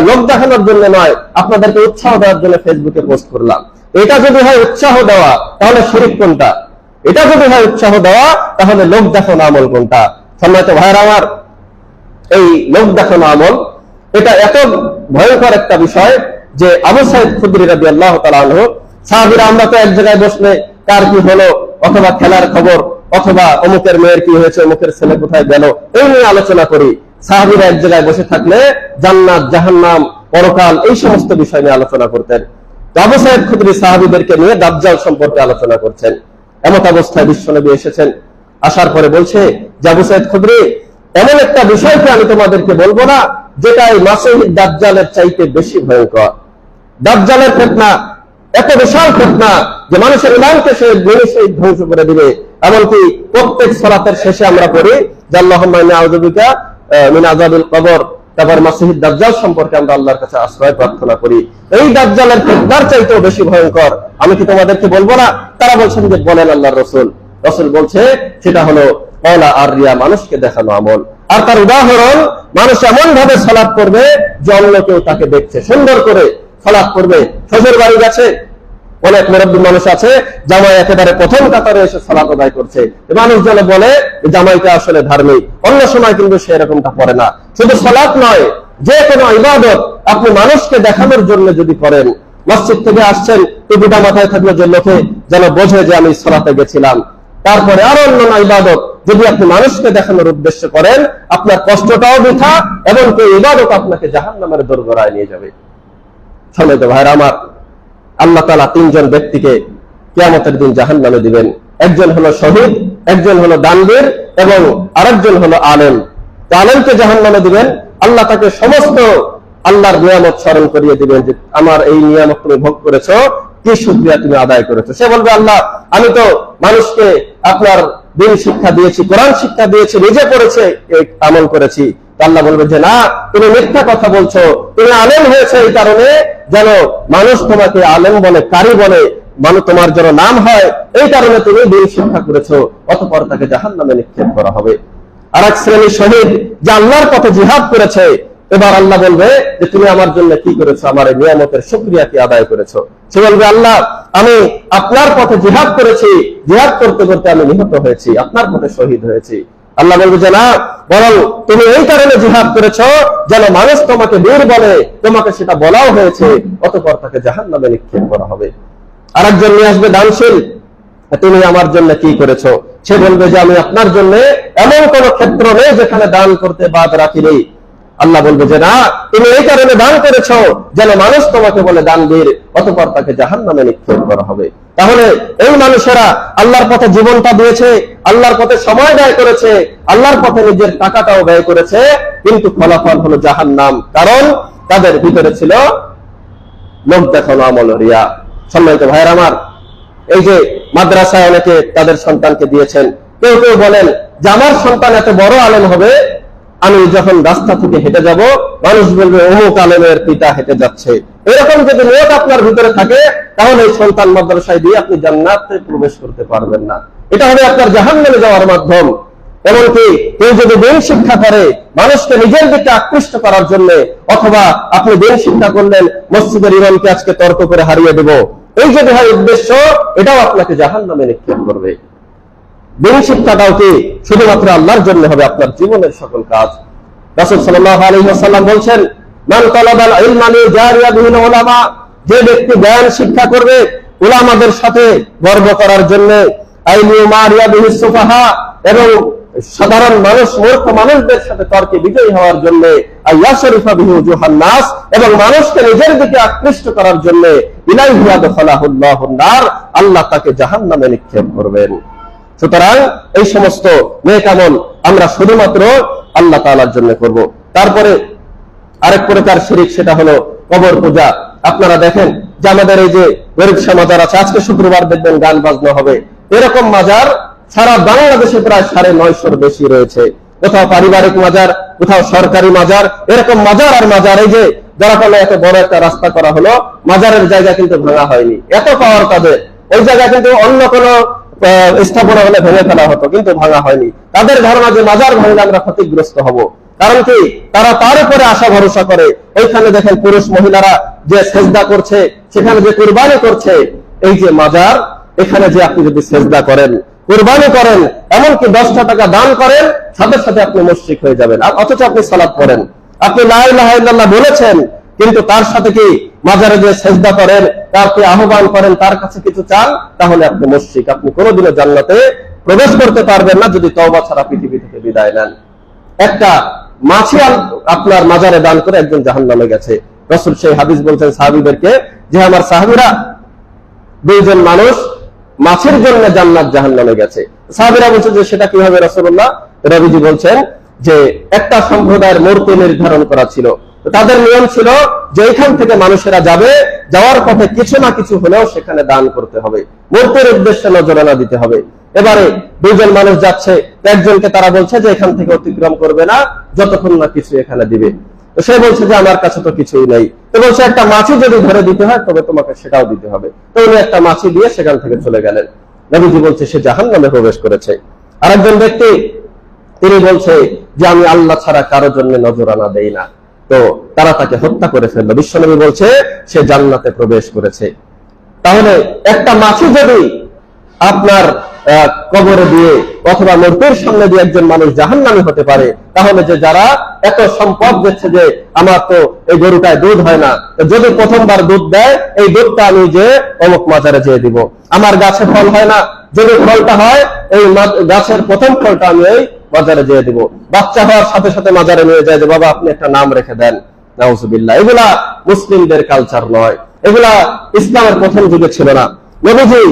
লোক দেখানোর জন্য নয়, আপনাদেরকে উৎসাহ দেওয়ার জন্য ফেসবুকে পোস্ট করলাম। এটা যদি হয় উৎসাহ দেওয়া, তাহলে শিরক কোনটা? এটা যদি হয় উৎসাহ দেওয়া, তাহলে লোক দেখানো আমল কোনটা? সম্মানিত ভাইরা আমার, এই লোক দেখানো আমল এটা এত ভয়ঙ্কর একটা বিষয় যে আবু সাঈদ খুদরি রাদিয়াল্লাহু তাআলা আনহু, সাহাবীরা আমরা তো এক জায়গায় বসলে কার কি হলো, অথবা খেলার খবর, অথবা অমুকের মেয়ের কি হয়েছে, অমুকের ছেলে কোথায় গেল, এই নিয়ে আলোচনা করি। সাহাবীরা এক জায়গায় বসে থাকলে জান্নাত, জাহান্নাম, পরকাল, এই সমস্ত বিষয় নিয়ে আলোচনা করতেন। আবু সাঈদ খুদরি সাহাবীদেরকে নিয়ে দাজ্জাল সম্পর্কে আলোচনা করছেন। এমত অবস্থায় বিশ্বনবী এসেছেন। আসার পরে বলছে যে, আবু সাঈদ খুদরি, এমন একটা বিষয়কে আমি তোমাদেরকে বলবো না, যেটা এই মাসিহ দাজ্জালের চাইতে বেশি ভয়ঙ্কর। দাজ্জালের ফিতনা এত বিশাল ফিতনা যে মানুষের ইমানকে সে নিমেষেই ধ্বংস করে দিবে। এমনকি প্রত্যেক সালাতের শেষে আমরা পড়ি যে, আল্লাহুম্মা ইন্নী আউযু বিকা মিন আযাবিল কবর। তারপর মাসিহ দাজ্জাল সম্পর্কে আমরা আল্লাহর কাছে আশ্রয় প্রার্থনা করি। এই দাজ্জালের ফিতনার চাইতেও বেশি ভয়ঙ্কর আমি কি তোমাদেরকে বলবো না? তারা বলছেন যে, বলেন আল্লাহর রাসূল। রাসূল বলছে সেটা হলো কওলা আর রিয়া, মানুষকে দেখানো আমল। আর তার উদাহরণ, মানুষ এমন ভাবে সালাত করবে যে অন্য কেউ তাকে দেখছে, সুন্দর করে সালাত করবে। শ্বশুর বাড়ি গেছে, অনেক মুরব্বী মানুষ আছে, জামাই একেবারে প্রথম কাতারে এসে সালাত আদায় করছে, মানুষ যেন বলে জামাইটা আসলে ধার্মিক। অন্য সময় কিন্তু সে এরকমটা করে না। শুধু সালাত নয়, যে কোনো ইবাদত আপনি মানুষকে দেখানোর জন্য যদি করেন, মসজিদ থেকে আসছেন, টুপিটা মাথায় থাকলো যে লোকে যেন বোঝে যে আমি সালাতে গেছিলাম। তারপরে আরো অন্যান্য ইবাদত যদি আপনি মানুষকে দেখানোর উদ্দেশ্য করেন, আপনার কষ্টটাও বৃথা, এবং এই ইবাদত আপনাকে জাহান্নামের দোরগোড়ায় নিয়ে যাবে। সম্মানিত ভাইরা আমার, আল্লাহ তাআলা তিনজন ব্যক্তিকে কিয়ামতের দিন জাহান্নামে দিবেন। একজন হলো শহীদ, একজন হলো দানবীর, এবং আরেকজন হলো আলেম। আলেমকে জাহান্নামে দিবেন, আল্লাহ তাকে সমস্ত আল্লাহর নিয়ামত স্মরণ করিয়ে দিবেন যে আমার এই নিয়ামত তুমি ভোগ করেছো, কি শুকরিয়া তুমি আদায় করেছো। সে বলবে, আল্লাহ আমি তো মানুষকে আপনার দিন শিক্ষা দিয়েছি, কোরআন শিক্ষা দিয়েছি, নিজে পড়েছে, আমল করেছি। আল্লাহ বলবে যে না, তুমি মিথ্যা কথা বলছো, তুমি আলেম হয়েছে এই কারণে যেন মানুষ তোমাকে আলেম বলে, কারি বলে, মানে তোমার যেন নাম হয়, এই কারণে তুমি দিন শিক্ষা করেছো। অতঃপর তাকে জাহান্নামে নিক্ষেপ করা হবে। আর এক শ্রেণীর শহীদ যে আল্লাহর পথে জিহাদ করেছে, এবার আল্লাহ বলবে যে তুমি আমার জন্য কি করেছো, আমার এই নিয়ামতের শুকরিয়া কি আদায় করেছো। সে বলবে, আল্লাহ আমি আপনার পথে জিহাদ করেছি, জিহাদ করতে করতে আমি নিহত হয়েছি, আপনার পথে শহীদ হয়েছি। আল্লাহ বলবে যে না, বরং তুমি এই কারণে জিহাদ করেছো যেন মানুষ তোমাকে বীর বলে, তোমাকে সেটা বলাও হয়েছে। অতঃপর তাকে জাহান্নামে নিক্ষেপ করা হবে। আরেকজন নিয়ে আসবে দানশীল, তুমি আমার জন্য কি করেছো। সে বলবে যে আমি আপনার জন্য এমন কোন ক্ষেত্র নেই যেখানে দান করতে বাদ রাখি নেই। আল্লাহ বলবে যে না, তুমি এই কারণে দান করেছো যেন মানুষ তোমাকে বলে দানবীর। অতঃপর তাকে জাহান্নামে নিক্ষেপ করা হবে। তাহলে এই মানুষেরা আল্লাহর পথে জীবনটা দিয়েছে, আল্লাহর পথে সময় ব্যয় করেছে, আল্লাহর পথে নিজের টাকাটাও ব্যয় করেছে, কিন্তু ফলাফল হলো জাহান্নাম। কারণ তাদের ভিতরে ছিল লোক দেখানো আমল, রিয়া। সম্মানিত ভাইয়ের আমার, এই যে মাদ্রাসায় অনেকে তাদের সন্তানকে দিয়েছেন, কেউ কেউ বলেন যে আমার সন্তান এত বড় আলেম হবে, আমি যখন রাস্তা থেকে হেঁটে যাব, মানুষ বলবে অমুক আলেমের পিতা হেঁটে যাচ্ছে। এরকম যদি নিয়ত আপনার ভিতরে থাকে, তাহলে এই সন্তান মাদ্রাসায় দিয়ে আপনি জান্নাতে প্রবেশ করতে পারবেন না। এটা হবে আপনার জাহান্নামে যাওয়ার মাধ্যম। এমনকি কেউ যদি দিন শিক্ষা করে মানুষকে নিজের দিকে আকৃষ্ট করার জন্য, অথবা আপনি দিন শিক্ষা করলেন মসজিদের ইমামকে আজকে তর্ক করে হারিয়ে দেব, এই যদি হয় উদ্দেশ্য, এটাও আপনাকে জাহান্নামে নিক্ষেপ করবে। দিন শিক্ষাটাও কি শুধুমাত্র আল্লাহর জন্য হবে, আপনার জীবনের সকল কাজ। রাসূল সাল্লাল্লাহু আলাইহি ওয়াসাল্লাম বলছেন, মান তালাবাল ইলমা লিজারিয়া বিহিল উলামা, যে ব্যক্তি জ্ঞান শিক্ষা করবে উলামাদের সাথে গর্ব করার জন্য, আইলিউ মারিয়া বিহিস সুফাহা, এবং সাধারণ মানুষ মূর্খ মানুষদের সাথে তর্কে বিজয়ী হওয়ার জন্য, আয়াশরিফা বিহি উজুহান নাস, এবং মানুষকে নিজের দিকে আকৃষ্ট করার জন্য, ইলাইহি আদখালাহুল্লাহুন নার, আল্লাহ তাকে জাহান্নামে নিক্ষেপ করবেন। সুতরাং এই সমস্ত নেক আমল আমরা শুধুমাত্র আল্লাহ তাআলার জন্য করব। তারপরে আরেক প্রকার শিরক, সেটা হলো কবর পূজা। আপনারা দেখেন যে আমাদের এই যে গরিবশা মাজার আছে, আজকে শুক্রবার দেখবেন গান বাজনা হবে, এরকম মাজার সারা বাংলাদেশে প্রায় 950-র বেশি রয়েছে। কোথাও পারিবারিক মাজার, কোথাও সরকারি মাজার, এরকম মাজার আর মাজার। এই যে যারা বলে এত বড় একটা রাস্তা করা হলো, মাজারের জায়গা কিন্তু ভাঙা হয়নি, এত পাওয়ার তাদের। ওই জায়গা কিন্তু অন্য কোনো স্থাপনা হলে ভেঙে ফেলা হতো, কিন্তু ভাঙা হয়নি। তাদের ধারণা যে মাজার ভাঙলে আমরা ক্ষতিগ্রস্ত হব। কারণ কি, তারা তার উপরে আশা ভরসা করে। ওইখানে দেখেন পুরুষ মহিলারা যে সেজদা করছে, সেখানে যে কুরবানি করছে, এই যে মাজার, এখানে যে আপনি যদি সেজদা করেন, কুরবানি করেন, এমনকি 10টা টাকা দান করেন, সাথে সাথে আপনি মুশরিক হয়ে যাবেন। অথচ আপনি সালাত পড়েন, আপনি লা ইলাহা ইল্লাল্লাহ বলেছেন, কিন্তু তার সাথে কি মাজারে যে সেজদা করেন, তাকে আহ্বান করেন, তার কাছে কিছু চান, তাহলে আপনি মুশরিক। আপনি কোনোদিনও জান্নাতে প্রবেশ করতে পারবেন না যদি তওবা ছাড়া পৃথিবী থেকে বিদায় নেন। একটা মাছি আপনার মাজারে দান করে একজন জাহান্নামে গেছে। রাসূল সেই হাদিস বলছেন সাহাবীদেরকে যে, আমার সাহাবীরা, 2জন মানুষ মাছের জন্য জান্নাত জাহান্নামে গেছে। সাহাবীরা বলছে যে সেটা কিভাবে রাসূলুল্লাহ? নবীজি বলছেন যে একটা সম্প্রদায়ের মূর্তি নির্ধারণ করা ছিল, তাদের নিয়ম ছিল যে এখান থেকে মানুষেরা যাবে, যাওয়ার পথে কিছু না কিছু হলেও সেখানে দান করতে হবে, মূর্তির উদ্দেশ্যে নজরানা দিতে হবে। এবারে 2জন মানুষ যাচ্ছে, একজনকে তারা বলছে যে এখান থেকে অতিক্রম করবে না যতক্ষণ না কিছু এখানে দিবে। তো সে বলছে যে আমার কাছে তো কিছুই নেই। তো বলছে একটা মাছি যদি ধরে দিতে হয় তবে তোমাকে সেটাও দিতে হবে। তো উনি একটা মাছি দিয়ে সেখান থেকে চলে গেলেন। নবীজি বলছে সে জাহান্নামে প্রবেশ করেছে। আরেকজন ব্যক্তি, তিনি বলছে যে আমি আল্লাহ ছাড়া কারো জন্য নজরানা দেই না। তো তারা তাকে হত্যা করে ফেললো। বিশ্বনবী বলছে সে জান্নাতে প্রবেশ করেছে। তাহলে একটা মাছি যদি আপনার কবরে দিয়ে অথবা মূর্তির সামনে দিয়ে একজন মানুষ জাহান্নামী হতে পারে, তাহলে যে যারা এত সম্পদ দিচ্ছে যে আমার তো এই গরুটায় দুধ হয় না, যদি প্রথমবার দুধ দেয়, এই দুধটা আমি যে অমুক মাজারে যেয়ে দিব। আমার গাছে ফল হয় না, যদি ফলটা হয়, এই গাছের প্রথম ফলটা আমি এই মাজারে যেয়ে দিব। বাচ্চা হওয়ার সাথে সাথে মাজারে নিয়ে যায় যে বাবা আপনি একটা নাম রেখে দেন। নাউজুবিল্লাহ। এগুলা মুসলিমদের কালচার নয়, এগুলা ইসলামের প্রথম যুগে ছিল না। নবীজি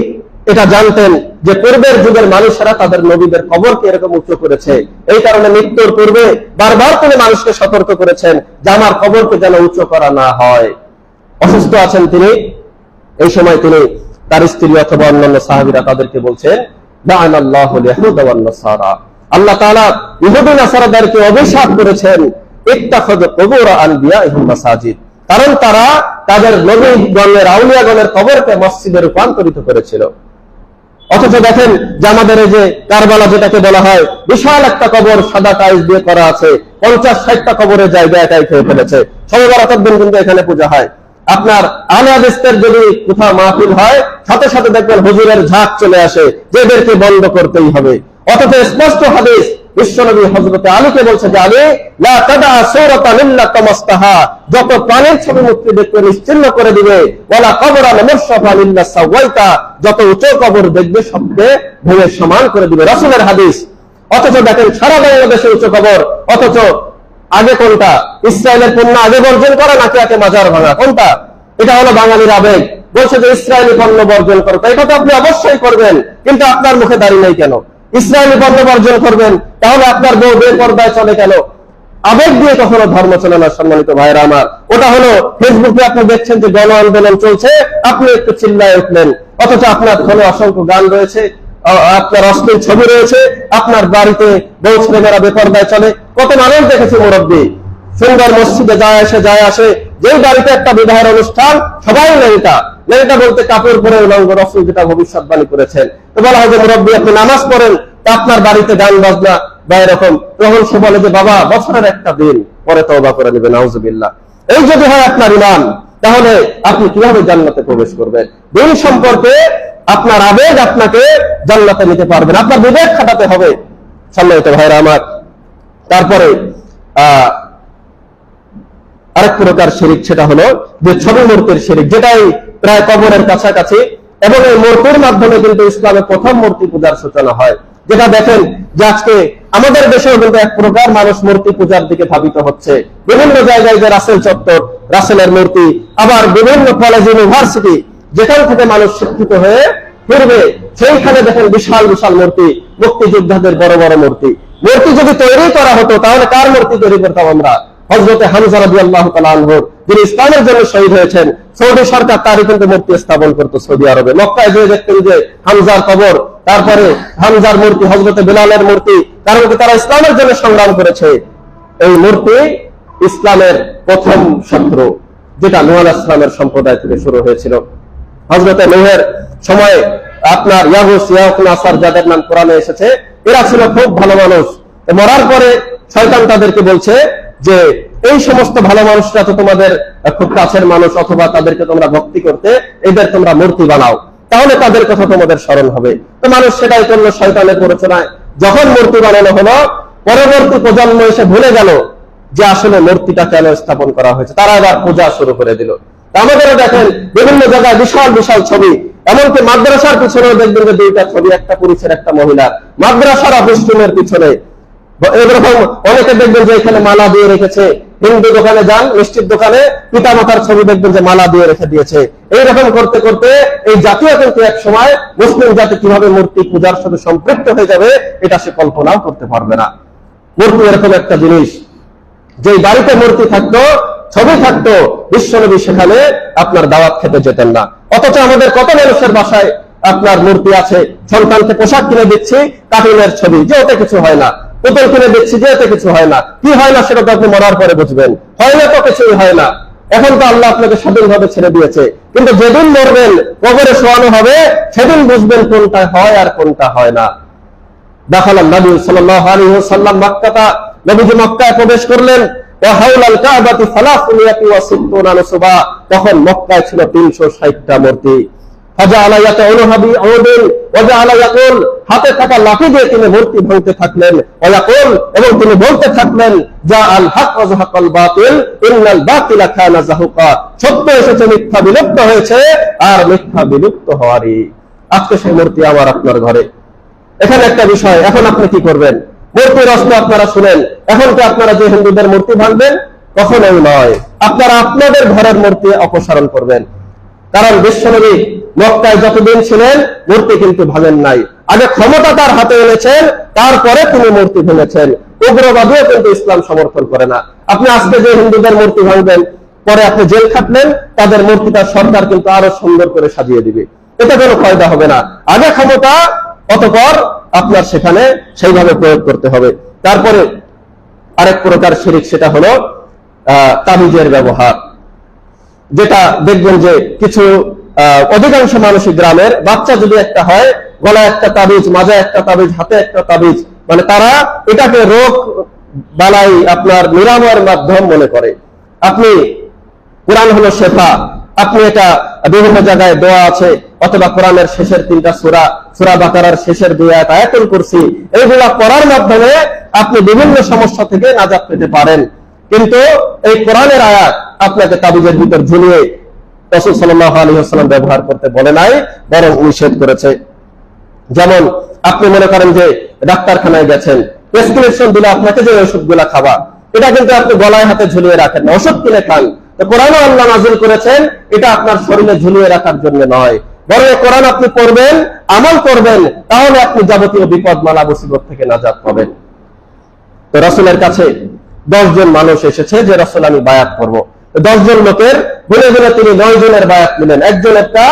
এটা জানতেন যে পূর্বের যুগের মানুষেরা তাদের নবীদের কবরকে এরকম উঁচু করেছে। এই কারণে মৃত্যুর পূর্বে বারবার তিনি মানুষকে সতর্ক করেছেন যে আমার কবরকে যেন উঁচু করা না হয়। অসুস্থ আছেন তিনি, এই সময় তিনি তার স্ত্রী অথবা অন্যান্য সাহাবীরা তাদেরকে বলছেন, লাআনাল্লাহু ইয়াহুদা ওয়ান নাসারা, আল্লাহ তাআলা ইহুদি নাসারাদেরকে অভিশাপ করেছেন, ইত্তাখাযু কুবুর আনবিয়াইহিম মাসাজিদ, কারণ তারা তাদের নবীগণের, আউলিয়াগণের কবরকে মসজিদে রূপান্তরিত করেছিল। অথচ দেখেন যে আমাদের এই যে কারবালা যেটাকে বলা হয়, বিশাল একটা কবর সাদা টাইলস দিয়ে করা আছে, 50-60টা কবরের জায়গা একাই খেয়ে ফেলেছে। শবে বরাতের দিন কিন্তু এখানে পূজা হয়। আপনার আহলে হাদিসদের যদি কোথাও মাহফিল হয়, সাথে সাথে দেখবেন হুজুরের ঝাঁক চলে আসে যে এদেরকে বন্ধ করতেই হবে। অথচ স্পষ্ট হাদিস, বিশ্বনবী হযরত আলীকে বলছে যে আলী, লা তাদা সূরাতান ইল্লা তামাসতাহা, যত প্রাণের ছবি মূর্তি দেখবে নিশ্চিহ্ন করে দিবে, ওয়ালা কবরান মুরশাফান ইল্লা সাওয়াইতা, যত উঁচু কবর দেখবে সবকে ভেঙে সমান করে দিবে। রাসূলের হাদিস। অথচ দেখেন সারা বাংলাদেশে উঁচু কবর, অথচ আগে কোনটা? ইসরায়েলের পণ্য আগে বর্জন করা নাকি আগে মাজার ভাঙা? কোনটা? এটা হলো বাঙালির আবেগ। বলছে যে ইসরায়েলি পণ্য বর্জন করো, এটা তো আপনি অবশ্যই করবেন, কিন্তু আপনার মুখে দাঁড়িয়ে নেই কেন? ইসরায়েলি পণ্য বর্জন করবেন, তাহলে আপনার বউ বেপরদায় চলে কেন? আবেগ দিয়ে কখনো ধর্ম চলে না, সম্মানিত ভাইরা আমার। ওটা হলো ফেসবুকে আপনি দেখছেন যে গণ আন্দোলন চলছে, আপনি একটু চিল্লায় উঠলেন, অথচ আপনার ফোনে অসংখ্য গান রয়েছে, আপনার অশ্লীল ছবি রয়েছে, আপনার বাড়িতে বউ ছেলেমেয়েরা বেপরদায় চলে। কত মানুষ দেখেছি মুরব্বী সুন্দর মসজিদে যায় আসে, যেই বাড়িতে একটা বিবাহের অনুষ্ঠান সবাই লেলিটা বলতে কাপড় পরে উলঙ্গ, রাসূল যেটা ভবিষ্যৎবাণী করেছেন। তো বলা হয় যে মুরব্বী আপনি নামাজ পড়েন, তা আপনার বাড়িতে গান বাজনা বা এরকম, তখন সে বলে যে বাবা বছরের একটা দিন পরে তওবা করে নেবেন, নাউজুবিল্লাহ। এই যদি হয় আপনার ইমান, তাহলে আপনি কিভাবে জান্নাতে প্রবেশ করবেন? দিন সম্পর্কে আপনার আবেগ আপনাকে জান্নাতে নিতে পারবে না, আপনার বিবেক খাটাতে হবে। সম্মানিত ভাইরা আমার, তারপরে আরেক প্রকার শিরিক, সেটা হলো যে ছবি মূর্তির শিরিক, যেটাই প্রায় কবরের কাছাকাছি, এবং এই মূর্তির মাধ্যমে কিন্তু ইসলামে প্রথম মূর্তি পূজার সূচনা হয়। যেটা দেখেন যে আজকে আমাদের দেশেও কিন্তু এক প্রকার মানুষ মূর্তি পূজার দিকে ধাবিত হচ্ছে। বিভিন্ন জায়গায় যে রাসেল চত্বর, রাসেলের মূর্তি, আবার বিভিন্ন কলেজ ইউনিভার্সিটি যেখান থেকে মানুষ শিক্ষিত হয়ে ফিরবে, সেইখানে দেখেন বিশাল বিশাল মূর্তি, মুক্তিযোদ্ধাদের বড় বড় মূর্তি। মূর্তি যদি তৈরি করা হতো তাহলে কার মূর্তি তৈরি করতাম আমরা? হযরতে হামজা রাদিয়াল্লাহু তাআলা আনহু, যিনি ইসলামের জন্য শহীদ হয়েছেন, সৌদি সরকার তারই কিন্তু মূর্তি স্থাপন করতো সৌদি আরবে। মক্কায় যে দেখতেন যে হামজার কবর, তারপরে হামজার মূর্তি, হযরতে বেলালের মূর্তি, কারণ কি তারা ইসলামের জন্য সংগ্রাম করেছে। এই মূর্তি ইসলামের প্রথম শত্রু, যেটা নূহ আলাইহিস সালামের সম্প্রদায় থেকে শুরু হয়েছিল। হযরতে নূহের সময় আপনার ইয়াগুস, ইয়াউক, নাসার, যাদের নাম কোরআনে এসেছে, এরা ছিল খুব ভালো মানুষ। মরার পরে শয়তান তাদেরকে বলছে যে এই সমস্ত ভালো মানুষরা তো তোমাদের খুব কাছের মানুষ, অথবা তাদেরকে তোমরা ভক্তি করতে, এদের তোমরা মূর্তি বানাও, তাহলে তাদের কথা তোমাদের স্মরণ হবে। তো মানুষ সেটাই করলো শয়তানের প্ররোচনায়। যখন মূর্তি বানানো হলো, পরবর্তী প্রজন্ম এসে ভুলে গেল যে আসলে মূর্তিটা কেন স্থাপন করা হয়েছে, তারা এবার পূজা শুরু করে দিল। আমাদেরও দেখেন বিভিন্ন জায়গায় বিশাল বিশাল ছবি, এমনকি মাদ্রাসার পিছনেও দেখবেন যে দুইটা ছবি, একটা পুরুষের একটা মহিলার, মাদ্রাসার অফিস রুমের পিছনে এরকম অনেকে দেখবেন যে এখানে মালা দিয়ে রেখেছে। হিন্দু দোকানে যান, মিষ্টির দোকানে পিতা মাতার ছবি দেখবেন যে মালা দিয়ে রেখে দিয়েছে। এইরকম করতে করতে এই জাতীয় কিন্তু এক সময় মুসলিম জাতি কিভাবে মূর্তি পূজার সাথে সম্পৃক্ত হয়ে যাবে, এটা সে কল্পনাও করতে পারবে না। মূর্তি এরকম একটা জিনিস, যে বাড়িতে মূর্তি থাকতো, ছবি থাকতো, বিশ্বনবী সেখানে আপনার দাওয়াত খেতে যেতেন না। অথচ আমাদের কত মানুষের বাসায় আপনার মূর্তি আছে। সন্তানকে পোশাক কিনে দিচ্ছি, কার্টুনের ছবি, যে ওতে কিছু হয় না। পুতুল কিনে দিচ্ছি, যে এতে কিছু হয় না। কি হয় না সেটা তো আপনি মরার পরে বুঝবেন। হয় না তো কিছুই হয় না। এখন তো আল্লাহ আপনাকে স্বাধীনভাবে ছেড়ে দিয়েছে, কিন্তু যেদিন মরবেন, কবরে শোয়ানো হবে, সেদিন বুঝবেন কোনটা হয় আর কোনটা হয় না। দাখালান নবী সাল্লাল্লাহু আলাইহি ওয়াসাল্লাম মক্কাতা, নবীজি মক্কায় প্রবেশ করলেন। ওয়া হাওলাল কাবাতি 360 নুসবা, তখন মক্কায় ছিল 360টা মূর্তি। ফাজাআলা ইয়াতাউলুহা বিউদিন ওয়া জাআলা ইয়াকুল, হাতে থাকা লাঠি দিয়ে তিনি মূর্তি ভাঙতে থাকলেন। ওয়া ইয়াকুল, এবং তিনি বলতে থাকলেন, জা আল হক ওয়া যাহাকাল বাতিল ইন্নাল বাতিলা কানা যাহুকা, সত্য এসেছে, মিথ্যা বিলুপ্ত হয়েছে, আর মিথ্যা বিলুপ্ত হওয়ারই। আজকে সেই মূর্তি আমার আপনার ঘরে। এখানে একটা বিষয়, এখন আপনি কি করবেন? মূর্তির অস্ত্র আপনারা শুনেন, এখন কি আপনারা যে হিন্দুদের মূর্তি ভাঙবেন? কখনোই নয়। আপনারা আপনাদের ঘরের মূর্তি অপসারণ করবেন। কারণ বিশ্বনবী মক্কায় যতদিন ছিলেন মূর্তি কিন্তু ভাঙেন নাই। আগে ক্ষমতা তার হাতে এনেছেন, তারপরে তিনি মূর্তি ভেঙেছেন। উগ্রবাদীও কিন্তু ইসলাম সমর্থন করে না। আপনি আজকে যে হিন্দুদের মূর্তি ভাঙবেন, পরে আপনি জেল খাটলেন, তাদের মূর্তিটা সরকার কিন্তু আরো সুন্দর করে সাজিয়ে দিবে। এটা কোনো ফায়দা হবে না। আগে ক্ষমতা, অতঃপর আপনার সেখানে সেইভাবে প্রয়োগ করতে হবে। তারপরে আরেক প্রকার শিরিক, সেটা হলো তাবিজের ব্যবহার। যেটা দেখবেন যে কিছু অধিকাংশ মানুষই গ্রামের বাচ্চা যদি একটা হয়, গলায় একটা তাবিজ, মাজায় একটা তাবিজ, হাতে একটা তাবিজ, মানে তারা এটাকে রোগ বালাই আপনার নিরাময়ের মাধ্যম মনে করে। আপনি কোরআন হলো শেফা, আপনি এটা বিভিন্ন জায়গায় দোয়া আছে, অথবা কোরআনের শেষের 3টা সূরা, সূরা বাকারার শেষের 2 আয়াত, আয়াতুল কুরসি, এইগুলা পড়ার মাধ্যমে আপনি বিভিন্ন সমস্যা থেকে নাজাত পেতে পারেন। কিন্তু এই কোরআনের আয়াত আপনাকে তাবিজের ভিতর ঝুলিয়ে রাসূল সাল্লাল্লাহু আলাইহি ওয়াসাল্লাম ব্যবহার করতে বলে নাই, বরং নিষেধ করেছে। যেমন আপনি মনে করেন যে ডাক্তারখানায় গেছেন, প্রেসক্রিপশন দিলে আপনাকে যে ওষুধগুলা খাবা, এটা কিন্তু আপনি গলায় হাতে ঝুলিয়ে রাখেন না, ওষুধ কিনে খান। তো কোরআনও আল্লাহ নাযিল করেছেন এটা আপনার শরীরে ঝুলিয়ে রাখার জন্য নয়, বরং কোরআন আপনি পড়বেন, আমল করবেন, তাহলে আপনি যাবতীয় বিপদ মালা মুসিবত থেকে নাজাত পাবেন। তো রাসূলের কাছে 10 জন মানুষ এসেছে যে রাসূল আমি বায়াত করব। 10 জন লোকের গুনে গুনে তিনি 9 জনের বায়াত নিলেন। একজন একটা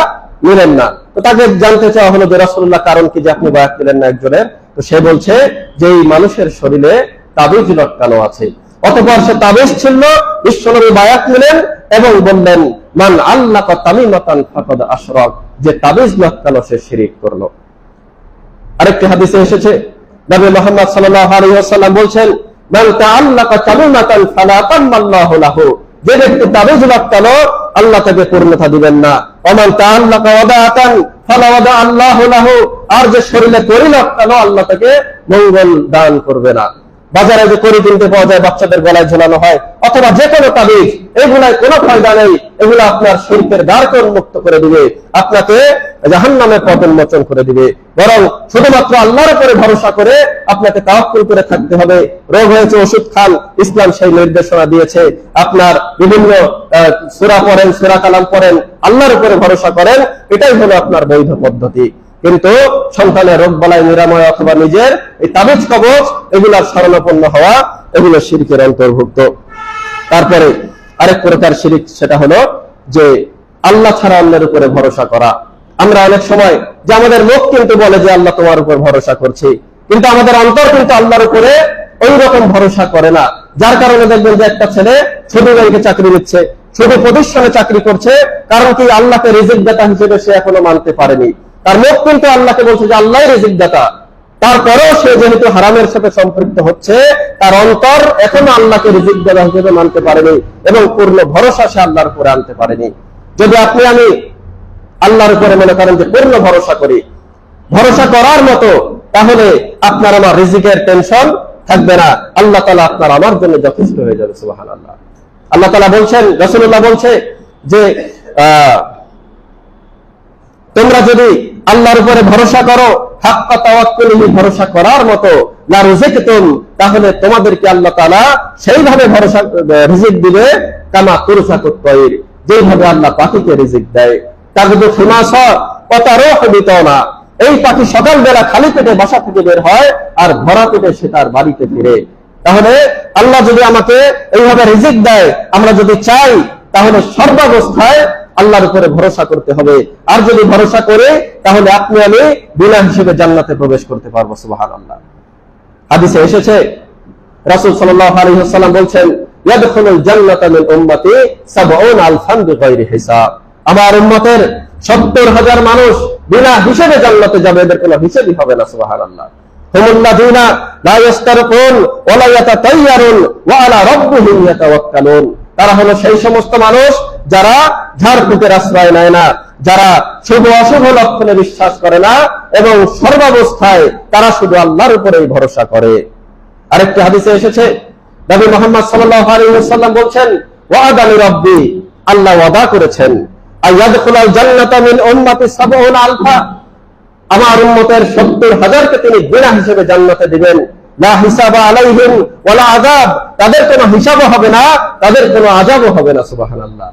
নিলেন না। তো তাকে জানতে চাওয়া হলো যে রাসূলুল্লাহ কারণ কি যে আপনি বায়াত নিলেন না একজনের? তো সে বলছে যে এই মানুষের শরীরে তাবিজ লটকানো আছে। অতঃপর সে তাবিজ ছিল, বিশ্বনবী বায়াত নিলেন এবং বললেন মান আল্লাকা তামিমাতান ফাকাদ আশরাক, যে তাবিজ লটকানো সে শিরক করলো। আরেকটি হাদিসে এসেছে নবী মুহাম্মদ সাল্লাল্লাহু আলাইহি ওয়াসাল্লাম বলছেন মান তাআল্লাকা তামিমাতান ফালা তামাল্লাহু লাহু, যে ব্যক্তি তাবিজ লটকালো আল্লাহ তাকে পূর্ণতা দিবেন না। ওমান তাআল্লাকা ওয়াদাআতান ফালা ওয়াদা আল্লাহু লাহু, আর যে শরীরে কড়ি লটকালো আল্লাহ তাকে মঙ্গল দান করবে না। বাজারে যে কড়ি কিনতে পাওয়া যায়, বাচ্চাদের গলায় ঝোলানো হয়, অথবা যে কোনো তাবিজ, এগুলায় কোনো ফায়দা নেই। এগুলো আপনার শিরকের দ্বারকে উন্মুক্ত করে দিবে, আপনাকে জাহান্নামের পথ উন্মোচন করে দিবে। বরং শুধুমাত্র আল্লাহর উপরে ভরসা করে আপনাকে তাওয়াক্কুল করে থাকতে হবে। রোগ হয়েছে, ওষুধ খান, ইসলাম সেই নির্দেশনা দিয়েছে। আপনার বিভিন্ন সূরা পড়েন, সূরা কালাম পড়েন, আল্লাহর উপরে ভরসা করেন, এটাই হলো আপনার বৈধ পদ্ধতি। কিন্তু সন্তানের রোগ বালাই নিরাময় অথবা নিজের এই তাবিজ কবজ এগুলার শরণাপন্ন হওয়া, এগুলো শিরকের অন্তর্ভুক্ত। তারপরে আরেক প্রকার শিরক, সেটা হলো যে আল্লাহ ছাড়া অন্যের উপরে ভরসা করা। আমরা অনেক সময় যে আমাদের মুখ কিন্তু বলে যে আল্লাহ তোমার উপর ভরসা করছি, কিন্তু আমাদের অন্তর কিন্তু আল্লাহর উপরে ওই রকম ভরসা করে না। যার কারণে দেখবেন যে একটা ছেলে শুধু ব্যাংকে চাকরি নিচ্ছে, শুধু প্রতিষ্ঠানে চাকরি করছে, কারণ কি আল্লাহকে রিজিক দাতা হিসেবে সে এখনো মানতে পারেনি। তার মুখ কিন্তু আল্লাহকে বলছে যে আল্লাহই রিজিক দাতা, তারপরেও সে যেহেতু হারামের সাথে সম্পৃক্ত হচ্ছে, তার অন্তর এখনো আল্লাহকে রিজিক দাতা হিসেবে মানতে পারেনি এবং পূর্ণ ভরসা সে আল্লাহর উপরে আনতে পারেনি। যদি আপনি আমি আল্লাহর উপরে মনে করেন যে পূর্ণ ভরসা করি, ভরসা করার মতো, তাহলে আপনার আমার রিজিকের টেনশন থাকবে না। আল্লাহ তাআলা আপনার আমার জন্য যথেষ্ট হয়ে যাবে। সুবহানাল্লাহ। আল্লাহ তাআলা বলছেন, রাসূলুল্লাহ বলছে যে তোমরা যদি আল্লাহর উপরে ভরসা করো, হাক্কা তাওয়াক্কুলিহি, ভরসা করার মতো, লা রুজিকতুম, তাহলে তোমাদেরকে আল্লাহ তাআলা সেইভাবে ভরসা রিজিক দিবে, কামা তুরসাকুত তায়র, যেভাবে আল্লাহ পাখিকে রিজিক দেয়। তাগদু খিমাসা ওয়া তারুহু বিতানা, এই পাখি সকালবেলা খালি পেটে বাসা থেকে বের হয় আর ভরা পেটে সে তার বাড়িতে ফিরে। তাহলে আল্লাহ যদি আমাকে এইভাবে রিজিক দেয়, আমরা যদি চাই, তাহলে সর্বাবস্থায় আল্লাহর উপরে ভরসা করতে হবে। আর যদি ভরসা করে, তাহলে আপনি আমি বিনা হিসেবে জান্নাতে প্রবেশ করতে পারবো। সুবহানাল্লাহ। হাদিসে এসেছে রাসূল সাল্লাল্লাহু আলাইহি ওয়াসাল্লাম বলছেন ইয়াদখুলুল জান্নাতা মিন উম্মতি ৭০ আলফান বিগাইরি হিসাব, আমার উম্মতের ৭০,০০০ মানুষ বিনা হিসেবে জান্নাতে যাবে, এদের কোনো হিসেবই হবে না। সুবহানাল্লাহ। হুমুল্লাযীনা লা ইস্তারকুন ওয়া লা ইয়াতাতায়্যারুন ওয়া আলা রাব্বিহিম ইয়াতাওয়াক্কালুন, তারা হলো সেই সমস্ত মানুষ যারা ঝাড়ফুঁকের আশ্রয় নেয় না, যারা শুভ অশুভ লক্ষণে বিশ্বাস করে না এবং সর্বাবস্থায় তারা শুধু আল্লাহর উপরেই ভরসা করে। আরেকটি হাদিসে এসেছে নবী মুহাম্মদ সাল্লাল্লাহু আলাইহি ওয়াসাল্লাম বলছেন ওয়াদানি রাব্বি, আল্লাহ ওয়াদা করেছেন আয়াদখুলাল জান্নাতা মিন উম্মতি ৭০ আলফা, আমার উম্মতের ৭০,০০০কে তিনি বিনা হিসেবে জান্নাতে দিবেন। লা হিসাবা আলাইহিম ওয়ালা আযাব, তাদের কোনো হিসাবও হবে না, তাদের কোনো আযাবও হবে না। সুবহানাল্লাহ।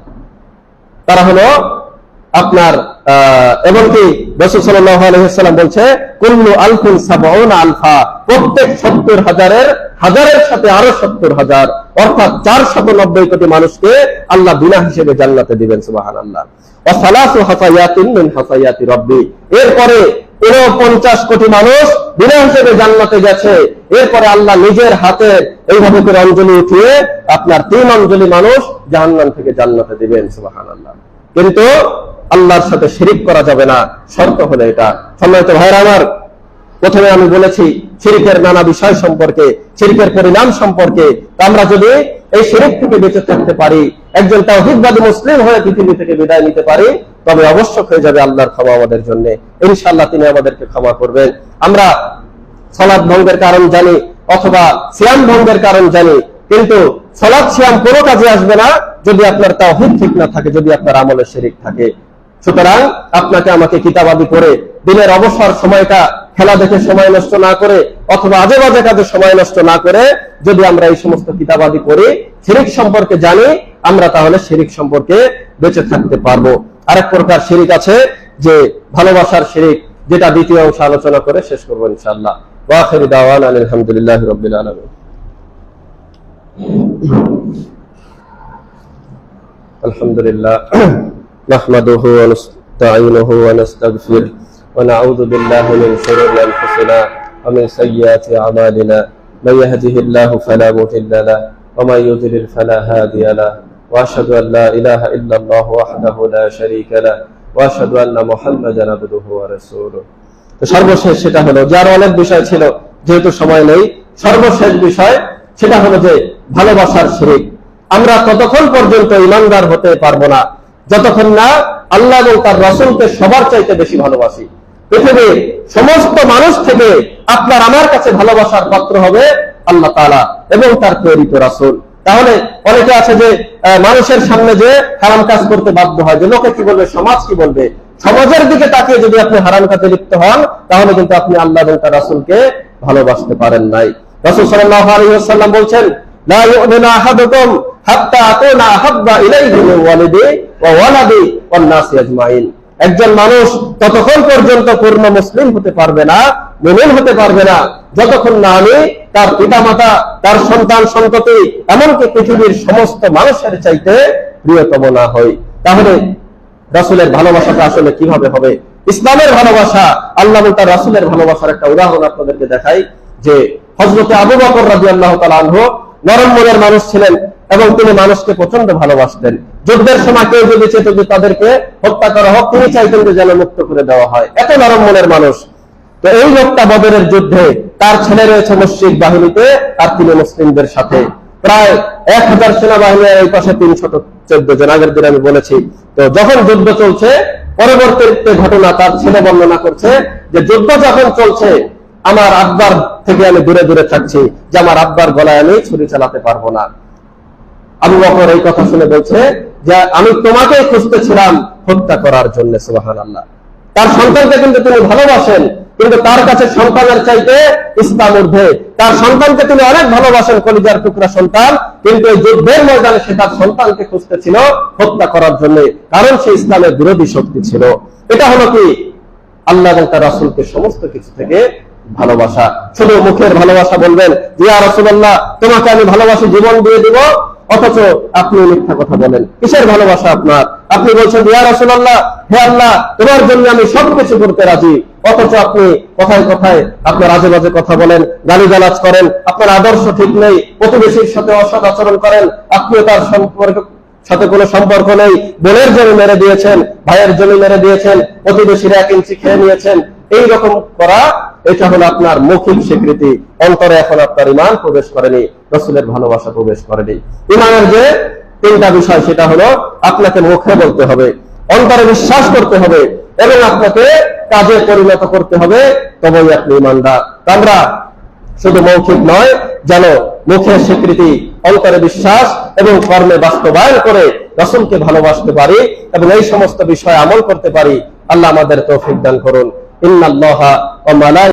তারা হলো আপনার এমনকি রাসূল সাল্লাল্লাহু আলাইহি ওয়াসাল্লাম বলছে কুল্লু আলফিন ৭০ আলফা, প্রত্যেক ৭০,০০০-এর হাজারের সাথে আরো ৭০,০০০, অর্থাৎ ৪৯০ কোটি মানুষকে আল্লাহ বিনা হিসেবে জান্নাতে দিবেন। সুবহানাল্লাহ। ওয়া সালাসু হাসায়াতিন মিন হাসায়াতি রাব্বি, এরপরে ৫০ কোটি মানুষ বিনা হিসেবে জান্নাতে গেছে, এরপরে আল্লাহ নিজের হাতে এইভাবে করে অঞ্জলি উঠিয়ে আপনার ৩ অঞ্জলি মানুষ জাহান্নাম থেকে জান্নাতে দিবেন। সুবহানাল্লাহ। কিন্তু আল্লাহর সাথে শিরিক করা যাবে না, শর্ত হলো এটা। সম্মানিত ভাইরা আমার, প্রথমে আমি বলেছি শিরিকের নানা বিষয় সম্পর্কে, শিরিকের পরিণাম সম্পর্কে। আমরা যদি এই শিরিক থেকে বেঁচে থাকতে পারি, একজন তাওহীদবাদী মুসলিম হয়ে পৃথিবী থেকে বিদায় নিতে পারি, তবে অবশ্যই হয়ে যাবে আল্লাহর ক্ষমা আমাদের জন্য। ইনশাআল্লাহ তিনি আমাদেরকে ক্ষমা করবেন। আমরা সালাত ভঙ্গের কারণ জানি অথবা সিয়াম ভঙ্গের কারণ জানি, কিন্তু সালাত সিয়াম কোনো কাজে আসবে না যদি আপনার তাওহীদ ঠিক না থাকে, যদি আপনার আমলে শিরিক থাকে। সুতরাং আপনাকে আমাকে কিতাবাদি করে দিনের অবসর সময়টা খেলা দেখে সময় নষ্ট না করে অথবা আজে বাজে কাজে সময় নষ্ট না করে যদি আমরা এই সমস্ত কিতাবাদি পড়ি, শিরিক সম্পর্কে জানি, আমরা তাহলে শিরিক সম্পর্কে বেঁচে থাকতে পারবো। আরেক প্রকার শিরিক আছে যে ভালোবাসার শিরিক, যেটা দ্বিতীয় অংশ আলোচনা করে শেষ করবো ইনশাআল্লাহ। ওয়া আখিরু দাওয়ানা আলহামদুলিল্লাহি রাব্বিল আলামিন। আলহামদুলিল্লাহ নাহমাদুহু ওয়া ونستعينه ونستغفره ونعوذ بالله من شرور أنفسنا ومن سيئات أعمالنا من يهده الله فلا مضل له ومن يضلل فلا هادي له وأشهد أن لا إله إلا الله وحده لا شريك له وأشهد أن محمدا عبده ورسوله। তো সর্বশেষ সেটা হলো, যার অনেক বিষয় ছিল যেহেতু সময় নেই, সর্বশেষ বিষয় সেটা হলো যে ভালোবাসার শিরিক। আমরা ততক্ষণ পর্যন্ত ঈমানদার হতে পারবো না যতক্ষণ না আল্লাহ এবং তার রাসূলকে সবার চাইতে বেশি ভালোবাসি। পৃথিবীর সমস্ত মানুষ থেকে আপনার আমার কাছে ভালোবাসার পাত্র হবে আল্লাহ তাআলা এবং তার প্রেরিত রাসূল। তাহলে অনেকে আছে যে মানুষের সামনে যে হারাম কাজ করতে বাধ্য হয়, যে লোকে কি বলবে, সমাজ কি বলবে, সমাজের দিকে তাকিয়ে যদি আপনি হারাম কাজে লিপ্ত হন তাহলে কিন্তু আপনি আল্লাহ এবং তার রাসূলকে ভালোবাসতে পারেন নাই। রাসূল সাল্লাল্লাহু আলাইহি ওয়াসাল্লাম বলছেন, লা ইউমিনু আহাদুকুম হাত্তা আকুনা আহাব্বা ইলাইহি মিন ওয়ালিদি ওয়া ওয়ালাদি ওয়ান নাসি আজমাইন। একজন মানুষ ততক্ষণ পর্যন্ত পূর্ণ মুসলিম হতে পারবে না, মুমিন হতে পারবে না যতক্ষণ না আমি তার পিতামাতা, তার সন্তান সন্ততি, এমনকি পৃথিবীর সমস্ত মানুষের চাইতে প্রিয়তম না হই। তাহলে রাসূলের ভালোবাসাটা আসলে কিভাবে হবে? ইসলামের ভালোবাসা, আল্লাহ এবং তার রাসূলের ভালোবাসার একটা উদাহরণ আপনাদেরকে দেখাই। যে হযরত আবু বকর রাদিয়াল্লাহু তাআলা আনহু নরম মনের মানুষ ছিলেন এবং তিনি মানুষকে প্রচন্ড ভালোবাসতেন। যুদ্ধের সময় কেউ যদি চেত যে তাদেরকে হত্যা করা হোক, তিনি চাইতেন যে যেন মুক্ত করে দেওয়া হয়, এত নরম মনের মানুষ। তো এই লোকটা বদরের যুদ্ধে তার ছেলে রয়েছে মুশরিক বাহিনীতে আর তিনি মুসলিমদের সাথে প্রায় 1000 সেনাবাহিনী, এই পাশে 314 জন, আগের দিন আমি বলেছি। তো যখন যুদ্ধ চলছে, পরবর্তীতে ঘটনা তার ছেলে বর্ণনা করছে যে যুদ্ধ যখন চলছে আমার আব্বার থেকে আমি দূরে দূরে থাকছি, যে আমার আব্বার গলায় আমি ছুরি চালাতে পারবো না। আবু বকর এই কথা শুনে বলছে যে আমি তোমাকে খুঁজতেছিলাম হত্যা করার জন্য। সুবহানাল্লাহ। তার সন্তানকে কিন্তু তিনি ভালোবাসেন, কিন্তু তার কাছে সন্তানের চাইতে ইসলাম ঊর্ধ্বে। তার সন্তানকে তিনি অনেক ভালোবাসেন, কলিজার টুকরা সন্তান, কিন্তু এই যুদ্ধের ময়দানে সে তার সন্তানকে খুঁজতেছিল হত্যা করার জন্য, কারণ সে ইসলামের বিরোধী শক্তি ছিল। এটা হলো কি? আল্লাহ এবং তার রাসূলকে সমস্ত কিছু থেকে ভালোবাসা। শুধু মুখের ভালোবাসা বলবেন যে ইয়া রাসূলুল্লাহ তোমাকে আমি ভালোবাসি, জীবন দিয়ে দিব, অথচ আপনি মিথ্যা কথা বলেন। কিসের ভালোবাসা আপনার? আপনি বলছেন ইয়া রাসূলুল্লাহ, হে আল্লাহ তোমার জন্য আমি সবকিছু করতে রাজি, অথচ আপনি কথায় কথায় আপনার আজে বাজে কথা বলেন, গালিগালাজ করেন, আপনার আদর্শ ঠিক নেই, প্রতিবেশীর সাথে অসৎ আচরণ করেন, আত্মীয়তার সাথে কোনো সম্পর্ক নেই, বোনের জমি মেরে দিয়েছেন, ভাইয়ের জমি মেরে দিয়েছেন, প্রতিবেশীরা 1 ইঞ্চি খেয়ে নিয়েছেন। এই রকম করা, এটা হলো আপনার মৌখিক স্বীকৃতি, অন্তরে এখন আপনার ঈমান প্রবেশ করেনি, রাসূলের ভালোবাসা প্রবেশ করেনি। ঈমানের যে 3টা বিষয়, সেটা হলো আপনাকে মুখে বলতে হবে, অন্তরে বিশ্বাস করতে হবে এবং আপনাকে কাজে পরিণত করতে হবে, তবেই আপনি ঈমানদার। আমরা শুধু মৌখিক নয়, যেন মুখের স্বীকৃতি, অন্তরে বিশ্বাস এবং কর্মে বাস্তবায়ন করে রাসূলকে ভালোবাসতে পারি এবং এই সমস্ত বিষয়ে আমল করতে পারি। আল্লাহ আমাদের তৌফিক দান করুন। ইন্নাল্লাহা ওয়া মালাইকাতাহু